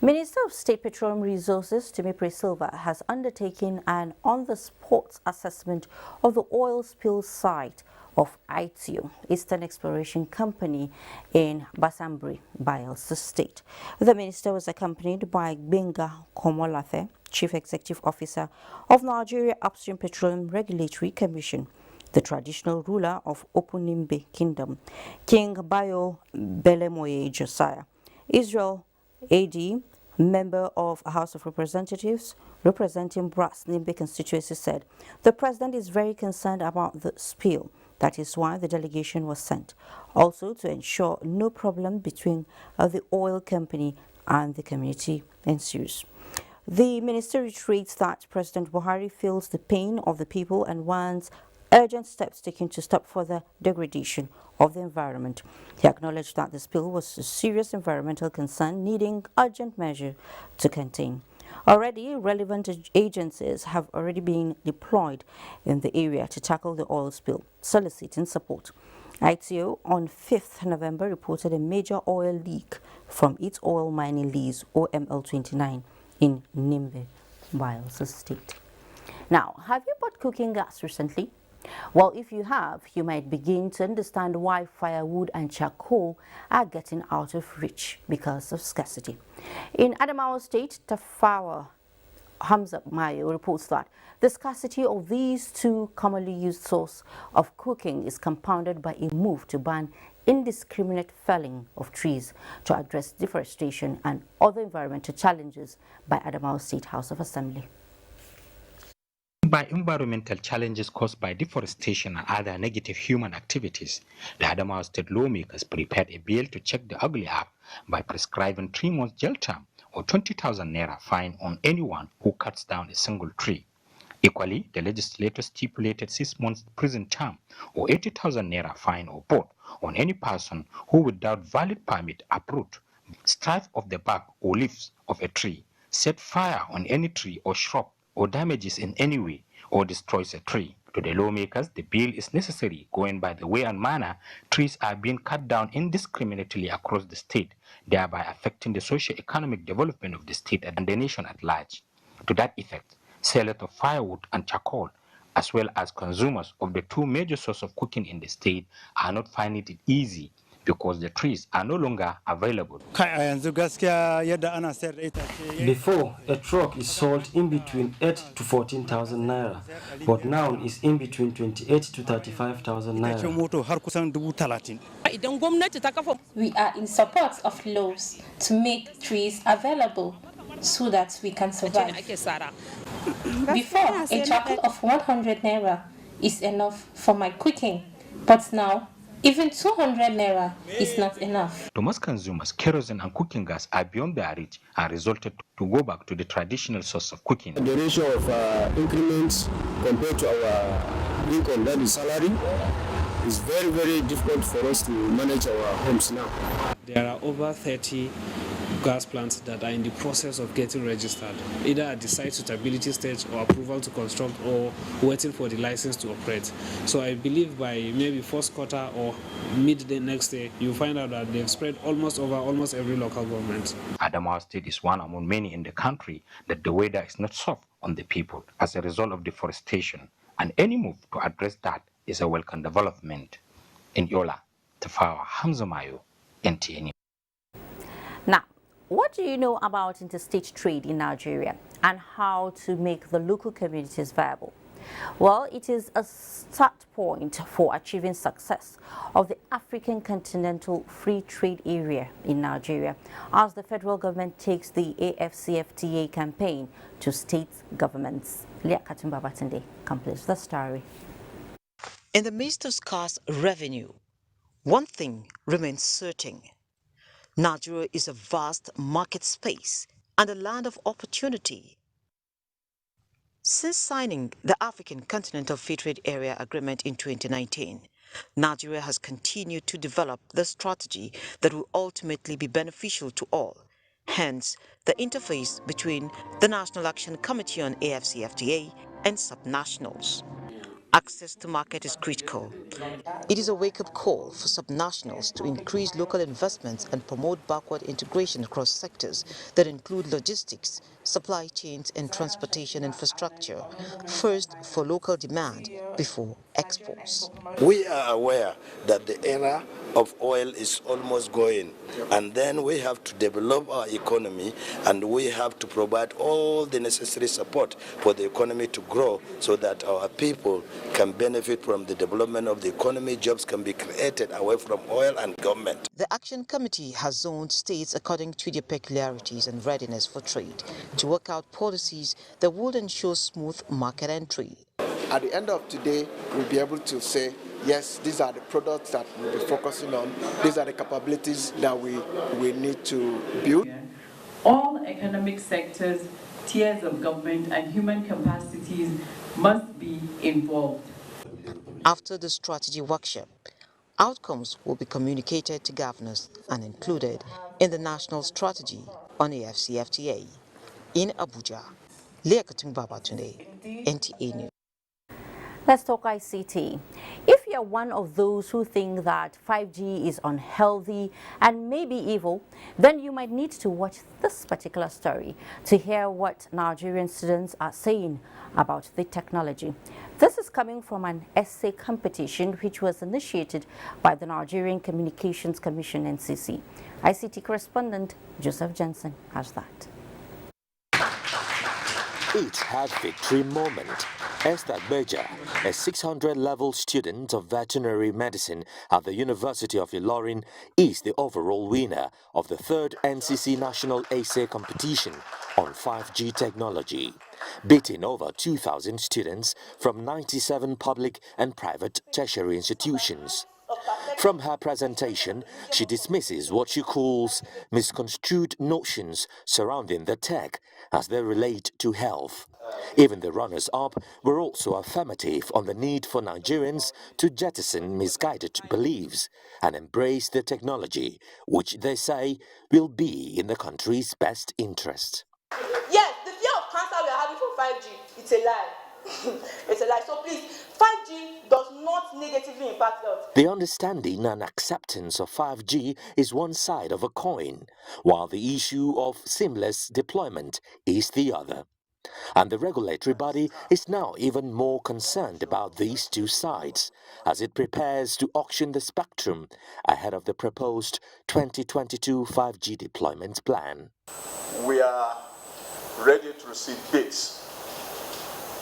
Minister of State Petroleum Resources, Timipre Silva, has undertaken an on-the-spot assessment of the oil spill site of ITU, Eastern Exploration Company in Basambri, Bayelsa State. The minister was accompanied by Benga Komolafe, Chief Executive Officer of Nigeria Upstream Petroleum Regulatory Commission, the traditional ruler of Opunimbe Kingdom, King Bayo Belemoye Josiah, Israel AD, member of House of Representatives representing Brass Nimbe constituency, said the president is very concerned about the spill. That is why the delegation was sent, also to ensure no problem between the oil company and the community ensues. The minister reiterates that President Buhari feels the pain of the people and wants urgent steps taken to stop further degradation of the environment. He acknowledged that the spill was a serious environmental concern needing urgent measure to contain. Already, relevant agencies have already been deployed in the area to tackle the oil spill, soliciting support. ITO on 5th November reported a major oil leak from its oil mining lease, OML 29, in Nimbe, Bayelsa State. Now, have you bought cooking gas recently? Well, if you have, you might begin to understand why firewood and charcoal are getting out of reach because of scarcity. In Adamawa State, Tafawa Hamza Mayo reports that the scarcity of these two commonly used sources of cooking is compounded by a move to ban indiscriminate felling of trees to address deforestation and other environmental challenges by Adamawa State House of Assembly. By environmental challenges caused by deforestation and other negative human activities, the Adamawa State lawmakers prepared a bill to check the ugly act by prescribing 3 months jail term or 20,000 Naira fine on anyone who cuts down a single tree. Equally, the legislature stipulated 6 months prison term or 80,000 Naira fine or both on any person who without valid permit uproot, stripe off the bark or leaves of a tree, set fire on any tree or shrub, or damages in any way or destroys a tree. To the lawmakers, the bill is necessary going by the way and manner trees are being cut down indiscriminately across the state, thereby affecting the socio-economic development of the state and the nation at large. To that effect, sellers of firewood and charcoal, as well as consumers of the two major sources of cooking in the state, are not finding it easy because the trees are no longer available. Before, a truck is sold in between 8 to 14,000 Naira, but now it's in between 28 to 35,000 Naira. We are in support of laws to make trees available so that we can survive. Before, a jacket of 100 Naira is enough for my cooking, but now, even 200 Naira is not enough. To most consumers, kerosene and cooking gas are beyond their reach and resulted to go back to the traditional source of cooking. The ratio of increments compared to our income, that is salary, is very, very difficult for us to manage our homes now. There are over 30 gas plants that are in the process of getting registered, either at the site suitability stage or approval to construct or waiting for the license to operate. So I believe by maybe first quarter or mid-day next day, you'll find out that they've spread almost over almost every local government. Adamawa State is one among many in the country that the weather is not soft on the people as a result of deforestation, and any move to address that is a welcome development. In Yola, Tafawa Hamza Mayo, NTA. Now, what do you know about interstate trade in Nigeria and how to make the local communities viable? Well, it is a start point for achieving success of the African Continental Free Trade Area in Nigeria as the federal government takes the AFCFTA campaign to state governments. Leah Katumba Batende completes the story. In the midst of scarce revenue, one thing remains certain. Nigeria is a vast market space and a land of opportunity. Since signing the African Continental Free Trade Area Agreement in 2019, Nigeria has continued to develop the strategy that will ultimately be beneficial to all. Hence, the interface between the National Action Committee on AFCFTA and subnationals. Access to market is critical. It is a wake-up call for subnationals to increase local investments and promote backward integration across sectors that include logistics, supply chains and transportation infrastructure, first for local demand before exports. We are aware that the era of oil is almost going, and then we have to develop our economy and we have to provide all the necessary support for the economy to grow so that our people can benefit from the development of the economy, jobs can be created away from oil and government. The Action Committee has zoned states according to their peculiarities and readiness for trade to work out policies that would ensure smooth market entry. At the end of today, we'll be able to say, yes, these are the products that we'll be focusing on. These are the capabilities that we need to build. All economic sectors, tiers of government, and human capacities must be involved. After the strategy workshop, outcomes will be communicated to governors and included in the national strategy on AFCFTA. In Abuja, Leah Katumba Batunde, NTA News. Let's talk ICT. If you're one of those who think that 5G is unhealthy and maybe evil, then you might need to watch this particular story to hear what Nigerian students are saying about the technology. This is coming from an essay competition which was initiated by the Nigerian Communications Commission NCC. ICT correspondent Joseph Jensen has that. It has victory moment. Esther Beja, a 600-level student of veterinary medicine at the University of Ilorin, is the overall winner of the third NCC National Essay Competition on 5G technology, beating over 2,000 students from 97 public and private tertiary institutions. From her presentation, she dismisses what she calls misconstrued notions surrounding the tech as they relate to health. Even the runners-up were also affirmative on the need for Nigerians to jettison misguided beliefs and embrace the technology, which they say will be in the country's best interest. Yes, the fear of cancer we are having for 5G, it's a lie. It's a lie. So please, 5G does not negatively impact health. The understanding and acceptance of 5G is one side of a coin, while the issue of seamless deployment is the other. And the regulatory body is now even more concerned about these two sides as it prepares to auction the spectrum ahead of the proposed 2022 5G deployment plan. We are ready to receive bids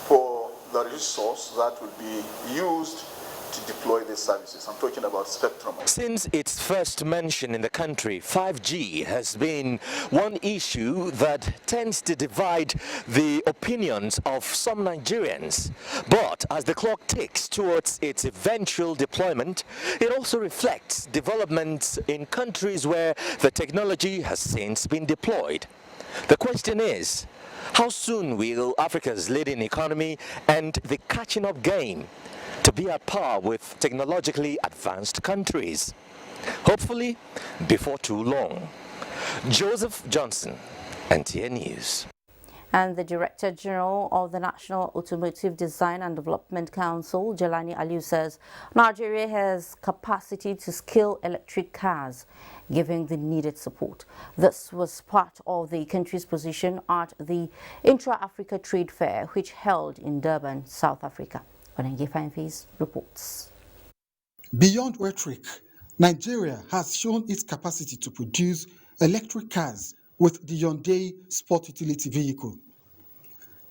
for the resource that will be used to deploy these services. I'm talking about spectrum. Since its first mention in the country, 5G has been one issue that tends to divide the opinions of some Nigerians. But as the clock ticks towards its eventual deployment, it also reflects developments in countries where the technology has since been deployed. The question is, how soon will Africa's leading economy and the catching up game to be at par with technologically advanced countries? Hopefully, before too long. Joseph Johnson, NTA News. And the Director General of the National Automotive Design and Development Council, Jelani Aliu, says Nigeria has capacity to scale electric cars, giving the needed support. This was part of the country's position at the Intra-Africa Trade Fair, which held in Durban, South Africa. Onengi reports. Beyond rhetoric, Nigeria has shown its capacity to produce electric cars with the Hyundai Sport Utility Vehicle.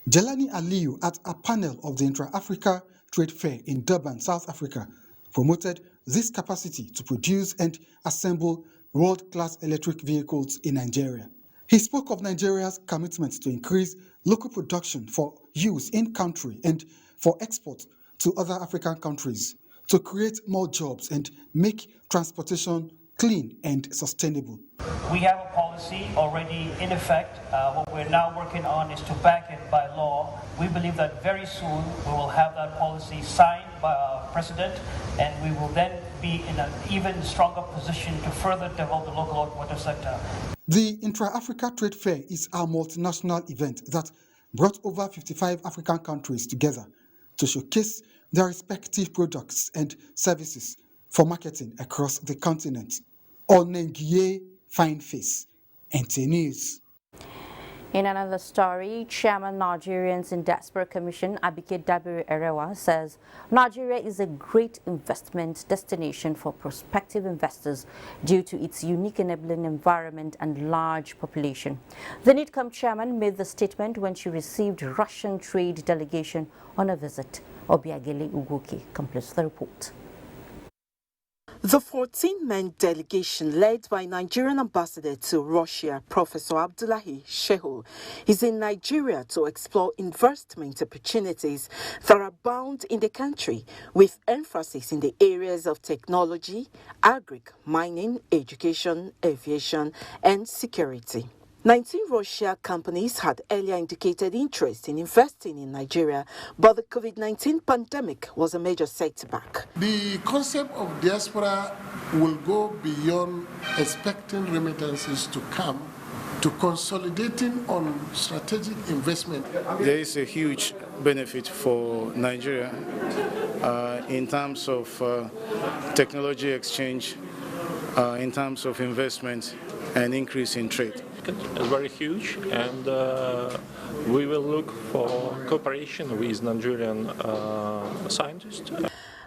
Jelani Aliu, at a panel of the Intra-Africa Trade Fair in Durban, South Africa, promoted this capacity to produce and assemble world-class electric vehicles in Nigeria. He spoke of Nigeria's commitment to increase local production for use in country and for export to other African countries to create more jobs and make transportation clean and sustainable. We have a policy already in effect. What we're now working on is to back it by law. We believe that very soon we will have that policy signed by our president, and we will then be in an even stronger position to further develop the local automotive sector. The Intra-Africa Trade Fair is a multinational event that brought over 55 African countries together to showcase their respective products and services for marketing across the continent. Onengi Fine Face, NTA News. In another story, Chairman Nigerians in Diaspora Commission, Abike Dabiri Erewa, says Nigeria is a great investment destination for prospective investors due to its unique enabling environment and large population. The NITCOM chairman made the statement when she received Russian trade delegation on a visit. Obiageli Ugoki completes the report. The 14-man delegation led by Nigerian ambassador to Russia, Professor Abdullahi Shehu, is in Nigeria to explore investment opportunities that abound in the country, with emphasis in the areas of technology, agri, mining, education, aviation, and security. 19 Russia companies had earlier indicated interest in investing in Nigeria, but the COVID-19 pandemic was a major setback. The concept of diaspora will go beyond expecting remittances to come to consolidating on strategic investment. There is a huge benefit for Nigeria in terms of technology exchange, in terms of investment and increase in trade. It's very huge, and we will look for cooperation with Nigerian scientists.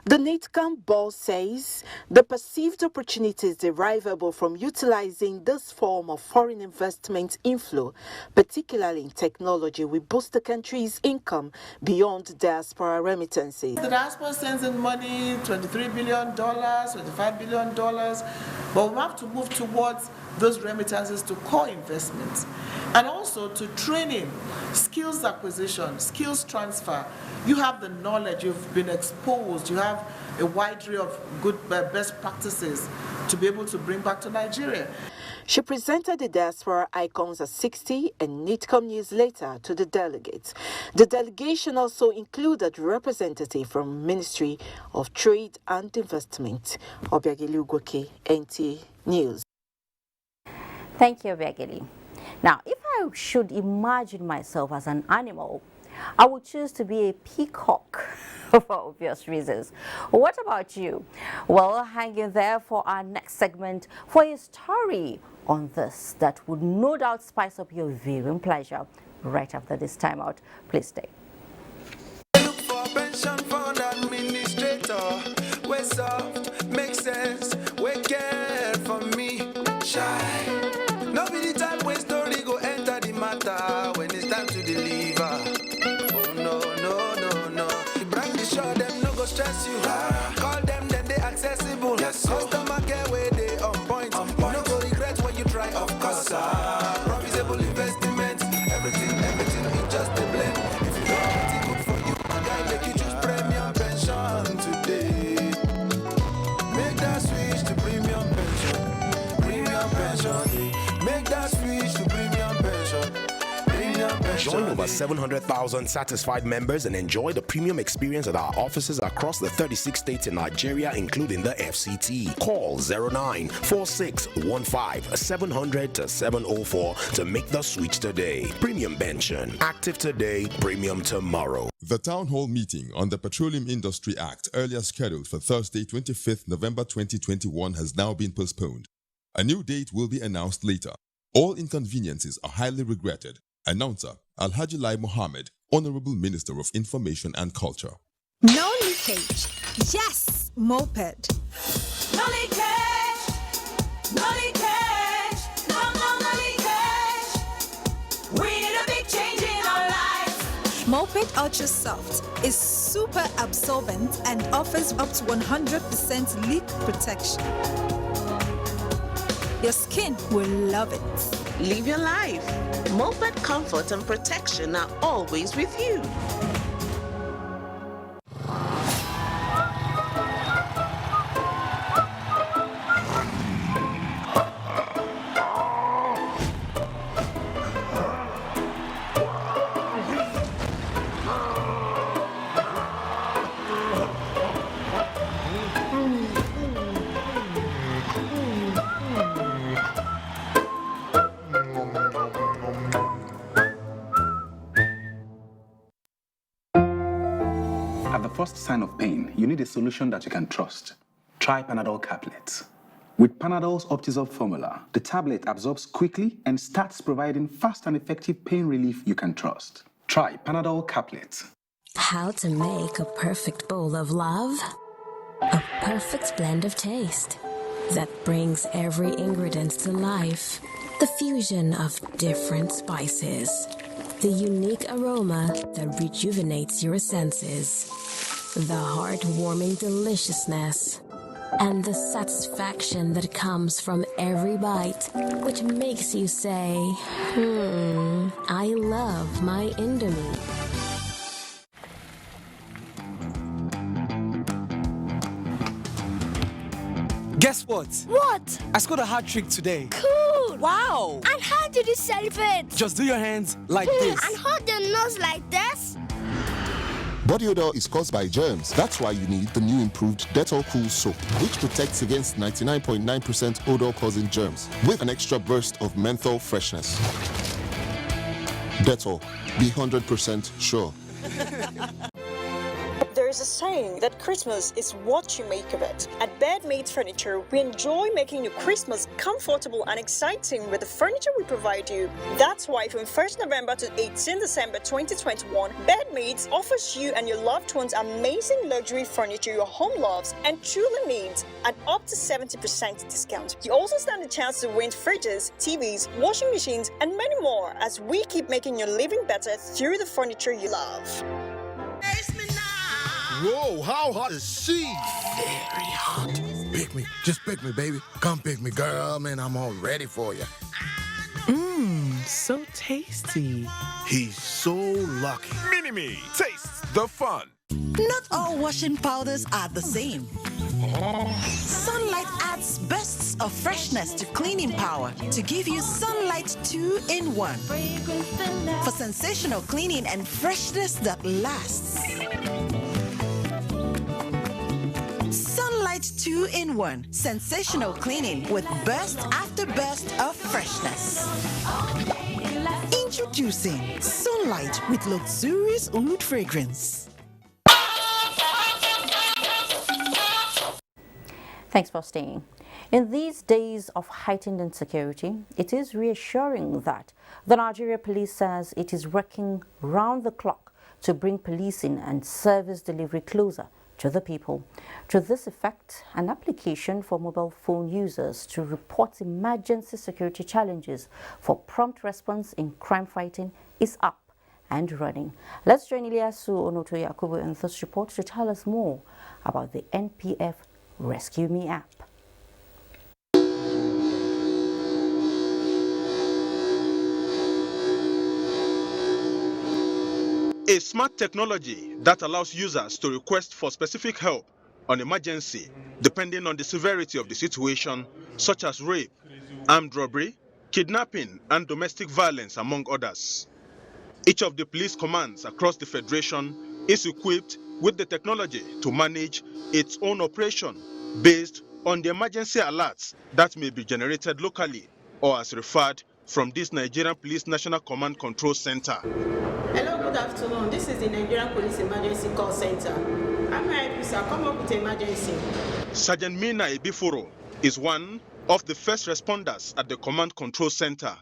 The NITCOM boss says the perceived opportunities derivable from utilizing this form of foreign investment inflow, particularly in technology, will boost the country's income beyond diaspora remittances. The diaspora sends in money, $23 billion, $25 billion, but we have to move towards those remittances to core investments and also to training, skills acquisition, skills transfer. You have the knowledge, you've been exposed, you have a wide array of good best practices to be able to bring back to Nigeria. She presented the diaspora icons at 60 and NITCOM newsletter to the delegates. The delegation also included representatives from Ministry of Trade and Investment. Obiageli Ugoke, NTA News. Thank you, Obiageli. Now, if I should imagine myself as an animal, I would choose to be a peacock for obvious reasons. What about you? Well, hang in there for our next segment for a story on this that would no doubt spice up your viewing pleasure right after this time out. Please stay. Look for pension fund administrator. We're soft, make sense, we care for me. Shy. No be the time when story go enter the matter when it's time to deliver. Oh no, no, no, no. The brand is sure them no go stress you. right, of course, profitable investment, everything is just a blend. If you don't want it good for you, my guy, make you choose premium pension today. Make that switch to premium pension, make that switch to premium pension. Join over 700,000 satisfied members and enjoy the premium experience at our offices across the 36 states in Nigeria, including the FCT. Call 094615-700-704 to make the switch today. Premium pension. Active today, premium tomorrow. The Town Hall meeting on the Petroleum Industry Act, earlier scheduled for Thursday, 25th November 2021, has now been postponed. A new date will be announced later. All inconveniences are highly regretted. Announcer Alhaji Lai Mohammed, Honorable Minister of Information and Culture. No leakage. Yes, moped. No leakage, no leakage, no leakage. We need a big change in our lives. Moped Ultra Soft is super absorbent and offers up to 100% leak protection. Your skin will love it. Live your life. Moped comfort and protection are always with you. At the first sign of pain, you need a solution that you can trust. Try Panadol Caplets. With Panadol's Optizol formula, the tablet absorbs quickly and starts providing fast and effective pain relief you can trust. Try Panadol Caplets. How to make a perfect bowl of love? A perfect blend of taste that brings every ingredient to life. The fusion of different spices. The unique aroma that rejuvenates your senses. The heartwarming deliciousness. And the satisfaction that comes from every bite, which makes you say, I love my Indomie. Guess what? What? I scored a hat trick today. Cool! Wow! And how did you celebrate? Just do your hands like this. And hold your nose like this? Body odor is caused by germs. That's why you need the new improved Dettol Cool Soap, which protects against 99.9% odor-causing germs with an extra burst of menthol freshness. Dettol, be 100% sure. There's a saying that Christmas is what you make of it. At Bedmates Furniture, we enjoy making your Christmas comfortable and exciting with the furniture we provide you. That's why from 1st November to 18 December 2021, Bedmates offers you and your loved ones amazing luxury furniture your home loves and truly needs at up to 70% discount. You also stand a chance to win fridges, TVs, washing machines, and many more as we keep making your living better through the furniture you love. Whoa, how hot is she? Very hot. Pick me. Just pick me, baby. Come pick me, girl. Man, I'm all ready for you. So tasty. He's so lucky. Mini-Me, taste the fun. Not all washing powders are the same. Sunlight adds bursts of freshness to cleaning power to give you Sunlight 2-in-1 for sensational cleaning and freshness that lasts. Sunlight 2-in-1 sensational cleaning with burst after burst of freshness. Introducing Sunlight with luxurious oud fragrance. Thanks for staying. In these days of heightened insecurity, it is reassuring that the Nigeria Police says it is working round the clock to bring policing and service delivery closer to the people. To this effect, an application for mobile phone users to report emergency security challenges for prompt response in crime fighting is up and running. Let's join Ilyasu Onoto Yakubu in this report to tell us more about the NPF Rescue Me app. A smart technology that allows users to request for specific help on emergency depending on the severity of the situation, such as rape, armed robbery, kidnapping, and domestic violence, among others. Each of the police commands across the Federation is equipped with the technology to manage its own operation based on the emergency alerts that may be generated locally or as referred from this Nigerian Police National Command Control Center. Hello, good afternoon. This is the Nigerian Police Emergency Call Center. I'm here, sir. Come up with emergency. Sergeant Mina Ebiforo is one of the first responders at the Command Control Center,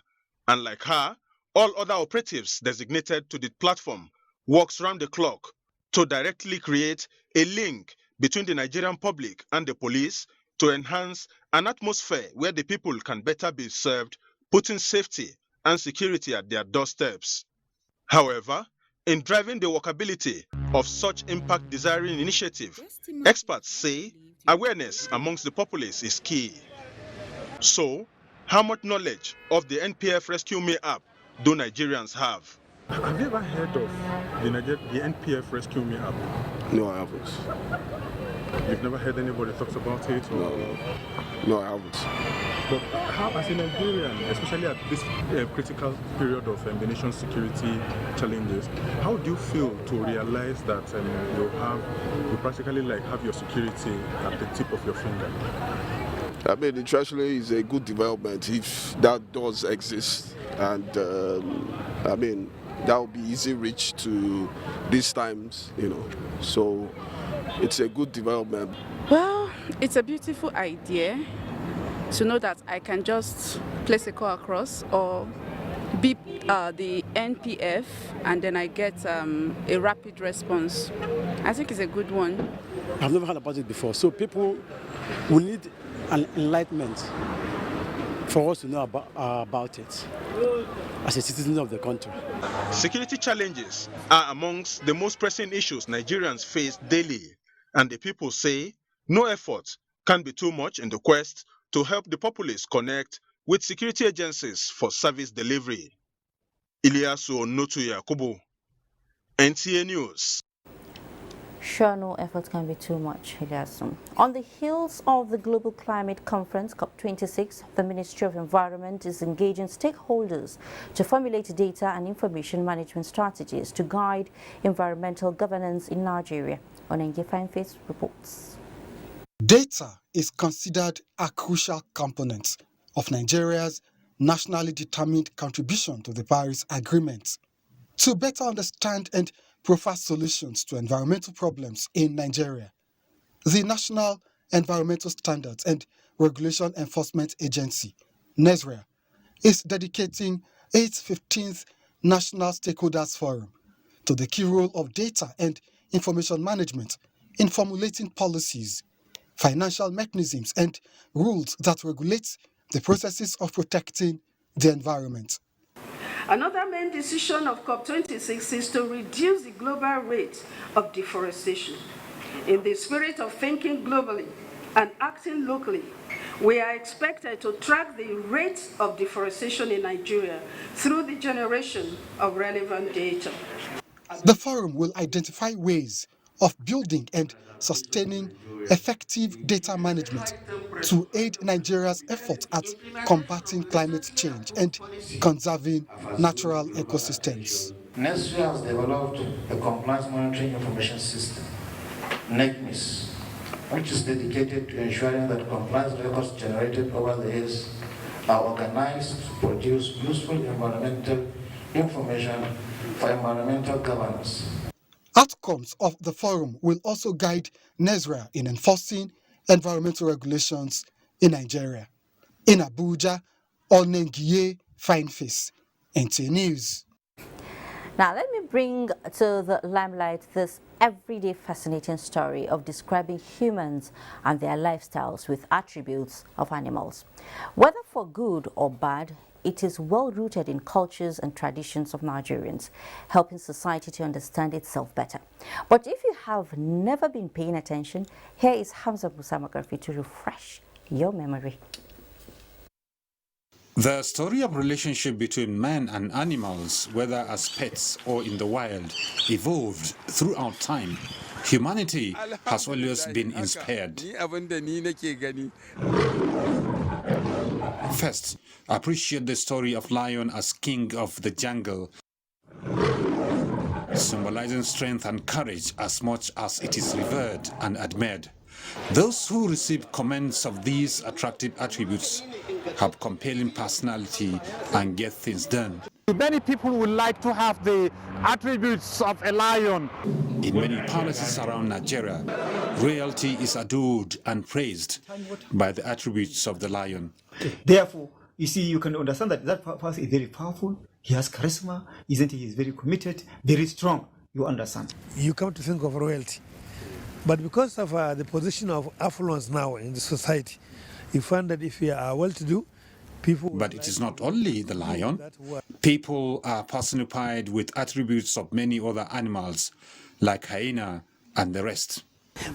and like her, all other operatives designated to the platform works round the clock to directly create a link between the Nigerian public and the police to enhance an atmosphere where the people can better be served, putting safety and security at their doorsteps. However, in driving the workability of such impact-desiring initiative, experts say awareness amongst the populace is key. So, how much knowledge of the NPF Rescue Me app do Nigerians have? Have you ever heard of the NPF Rescue Me app? No, I haven't. You've never heard anybody talk about it? Or... No, I haven't. But how, as a Nigerian, especially at this critical period of the nation's security challenges, how do you feel to realize that you practically have your security at the tip of your finger? I mean, it actually is a good development if that does exist, and I mean, that will be easy reach to these times, So it's a good development. Well, it's a beautiful idea to know that I can just place a call across or beep the NPF and then I get a rapid response. I think it's a good one. I've never heard about it before, so people will need an enlightenment for us to know about it as a citizen of the country. Security challenges are amongst the most pressing issues Nigerians face daily, and the people say no effort can be too much in the quest to help the populace connect with security agencies for service delivery. Ilyasu Onotu Yakubu, NTA News. Sure, no effort can be too much, Ilyasu. On the heels of the Global Climate Conference, COP26, the Ministry of Environment is engaging stakeholders to formulate data and information management strategies to guide environmental governance in Nigeria. Onenge Fineface reports. Data is considered a crucial component of Nigeria's nationally determined contribution to the Paris Agreement. To better understand and profile solutions to environmental problems in Nigeria, the National Environmental Standards and Regulation Enforcement Agency, NESRA, is dedicating its 15th National Stakeholders Forum to the key role of data and information management in formulating policies, financial mechanisms, and rules that regulate the processes of protecting the environment. Another main decision of COP26 is to reduce the global rate of deforestation. In the spirit of thinking globally and acting locally, we are expected to track the rate of deforestation in Nigeria through the generation of relevant data. The forum will identify ways of building and sustaining effective data management to aid Nigeria's efforts at combating climate change and conserving natural ecosystems. NESRA has developed a compliance monitoring information system, NECMIS, which is dedicated to ensuring that compliance records generated over the years are organized to produce useful environmental information for environmental governance. Outcomes of the forum will also guide NESRA in enforcing environmental regulations in Nigeria. In Abuja, Onengiye Fineface, NTA News. Now let me bring to the limelight this everyday fascinating story of describing humans and their lifestyles with attributes of animals. Whether for good or bad, it is well rooted in cultures and traditions of Nigerians, helping society to understand itself better. But if you have never been paying attention, here is Hamza Musamagrafi to refresh your memory. The story of relationship between man and animals, whether as pets or in the wild, evolved throughout time. Humanity has always been inspired. First, appreciate the story of lion as king of the jungle, symbolizing strength and courage as much as it is revered and admired. Those who receive comments of these attractive attributes have compelling personality and get things done. Many people would like to have the attributes of a lion. In many palaces around Nigeria, royalty is adored and praised by the attributes of the lion. Therefore, you see, you can understand that person is very powerful, he has charisma, isn't he? He's very committed, very strong. You understand. You come to think of royalty. But because of the position of affluence now in the society, you find that if you are well-to-do, people... But it is not only the lion. People are personified with attributes of many other animals, like hyena and the rest.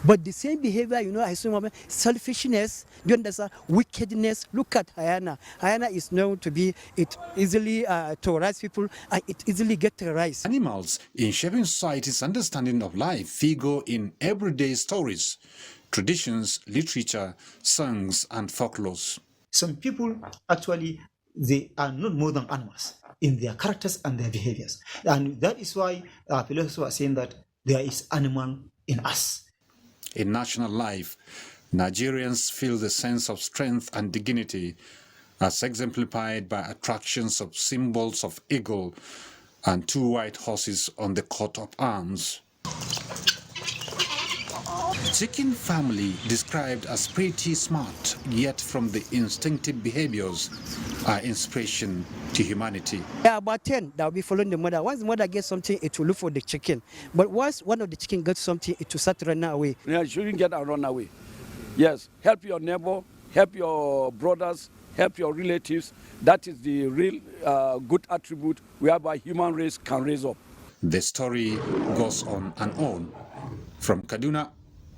But the same behavior, you know, I saw selfishness, you understand, wickedness. Look at hyena. Hyena is known to be, it easily terrorize people and it easily get terrorized. Animals in shaping society's understanding of life figure in everyday stories, traditions, literature, songs, and folklores. Some people actually, they are not more than animals in their characters and their behaviors. And that is why philosophers are saying that there is animal in us. In national life, Nigerians feel the sense of strength and dignity as exemplified by attractions of symbols of eagle and 2 white horses on the coat of arms. Chicken family described as pretty smart, yet from the instinctive behaviors are inspiration to humanity. There are about 10 that will be following the mother. Once the mother gets something, it will look for the chicken. But once one of the chicken gets something, it will start running away. You shouldn't get and run away. Yes, help your neighbor, help your brothers, help your relatives. That is the real good attribute whereby human race can raise up. The story goes on and on. From Kaduna,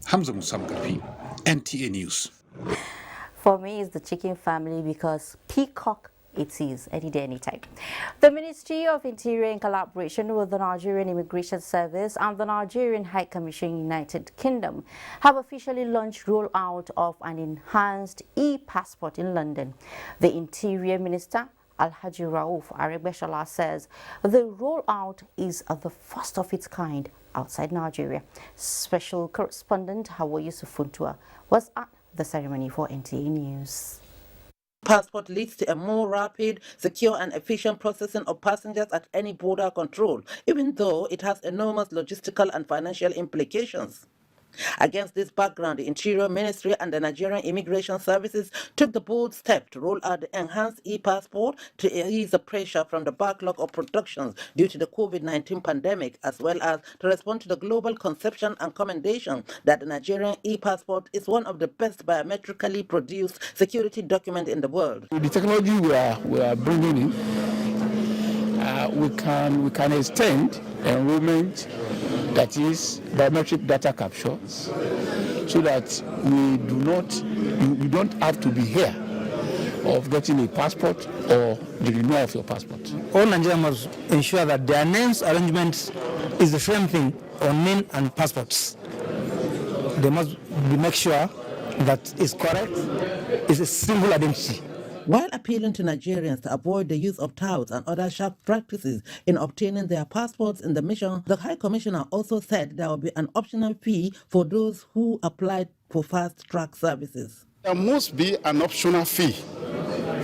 Hamza Musamkapi, NTA News. For me, it's the chicken family because peacock it is, any day, anytime. The Ministry of Interior, in collaboration with the Nigerian Immigration Service and the Nigerian High Commission United Kingdom, have officially launched rollout of an enhanced e-passport in London. The Interior Minister, Alhaji Rauf Aregbesola, says the rollout is the first of its kind outside Nigeria. Special correspondent Hawa Yusufuntua was at the ceremony for NTA News. Passport leads to a more rapid, secure and efficient processing of passengers at any border control, even though it has enormous logistical and financial implications. Against this background, the Interior Ministry and the Nigerian Immigration Services took the bold step to roll out the enhanced e-passport to ease the pressure from the backlog of productions due to the COVID-19 pandemic, as well as to respond to the global conception and commendation that the Nigerian e-passport is one of the best biometrically produced security documents in the world. With the technology we are bringing in, we can extend enrollment, that is biometric data capture, so that you don't have to be here of getting a passport or the renewal of your passport. All Nigerians must ensure that their names arrangement is the same thing on name and passports. They must make sure that it's correct, it's a single identity. While appealing to Nigerians to avoid the use of touts and other sharp practices in obtaining their passports in the mission, the High Commissioner also said there will be an optional fee for those who applied for fast-track services. There must be an optional fee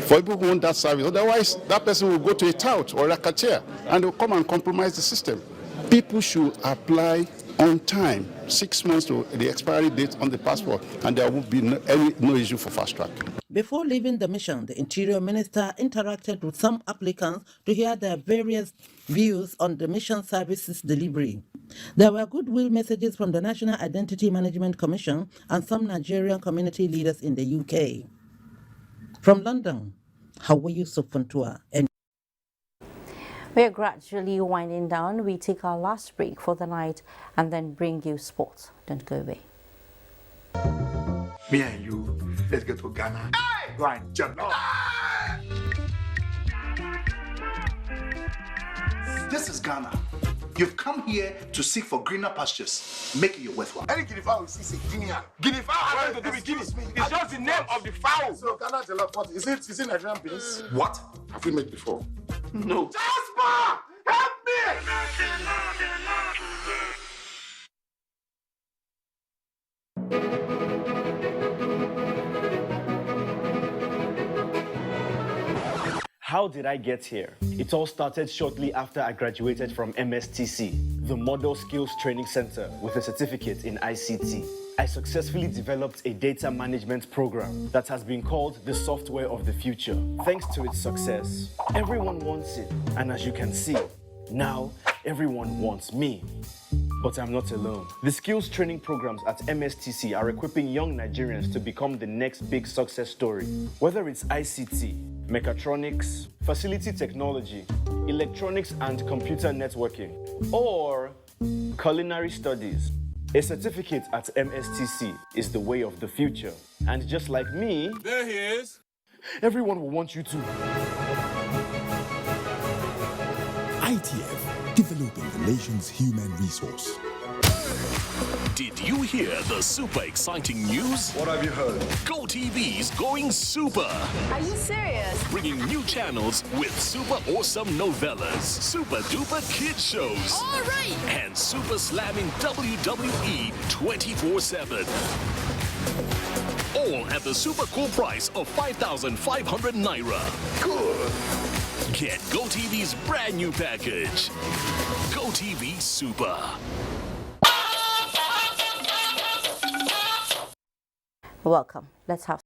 for people who want that service. Otherwise, that person will go to a tout or a cashier and will come and compromise the system. People should apply on time, 6 months to the expiry date on the passport, and there won't be no issue for fast track. Before leaving the mission, the Interior Minister interacted with some applicants to hear their various views on the mission services delivery. There were goodwill messages from the National Identity Management Commission and some Nigerian community leaders in the UK. From London, Hawa Yusufuntua. We are gradually winding down. We take our last break for the night and then bring you sports. Don't go away. Me and you, let's go to Ghana. Hey! Go and jump. this is Ghana. You've come here to seek for greener pastures. Make it your worthwhile. Any guinea fowl is a guinea. Guinea fowl has nothing to do with guinea. It's just the name of the fowl. So Ghana jollof, what is it? Is it Nigerian beans? What? Have we made before? No. Jasper! Help me! How did I get here? It all started shortly after I graduated from MSTC, the Model Skills Training Center with a certificate in ICT. I successfully developed a data management program that has been called the software of the future. Thanks to its success, everyone wants it. And as you can see, now everyone wants me. But I'm not alone. The skills training programs at MSTC are equipping young Nigerians to become the next big success story. Whether it's ICT, mechatronics, facility technology, electronics and computer networking, or culinary studies, a certificate at MSTC is the way of the future. And just like me, There he is. everyone will want you to. ITF, developing the nation's human resource. Did you hear the super exciting news? What have you heard? GoTV's going super. Are you serious? Bringing new channels with super awesome novellas, super duper kid shows, All right. and super slamming WWE 24/7. All at the super cool price of 5,500 Naira. Good. Get GoTV's brand new package. GoTV Super. Welcome. Let's have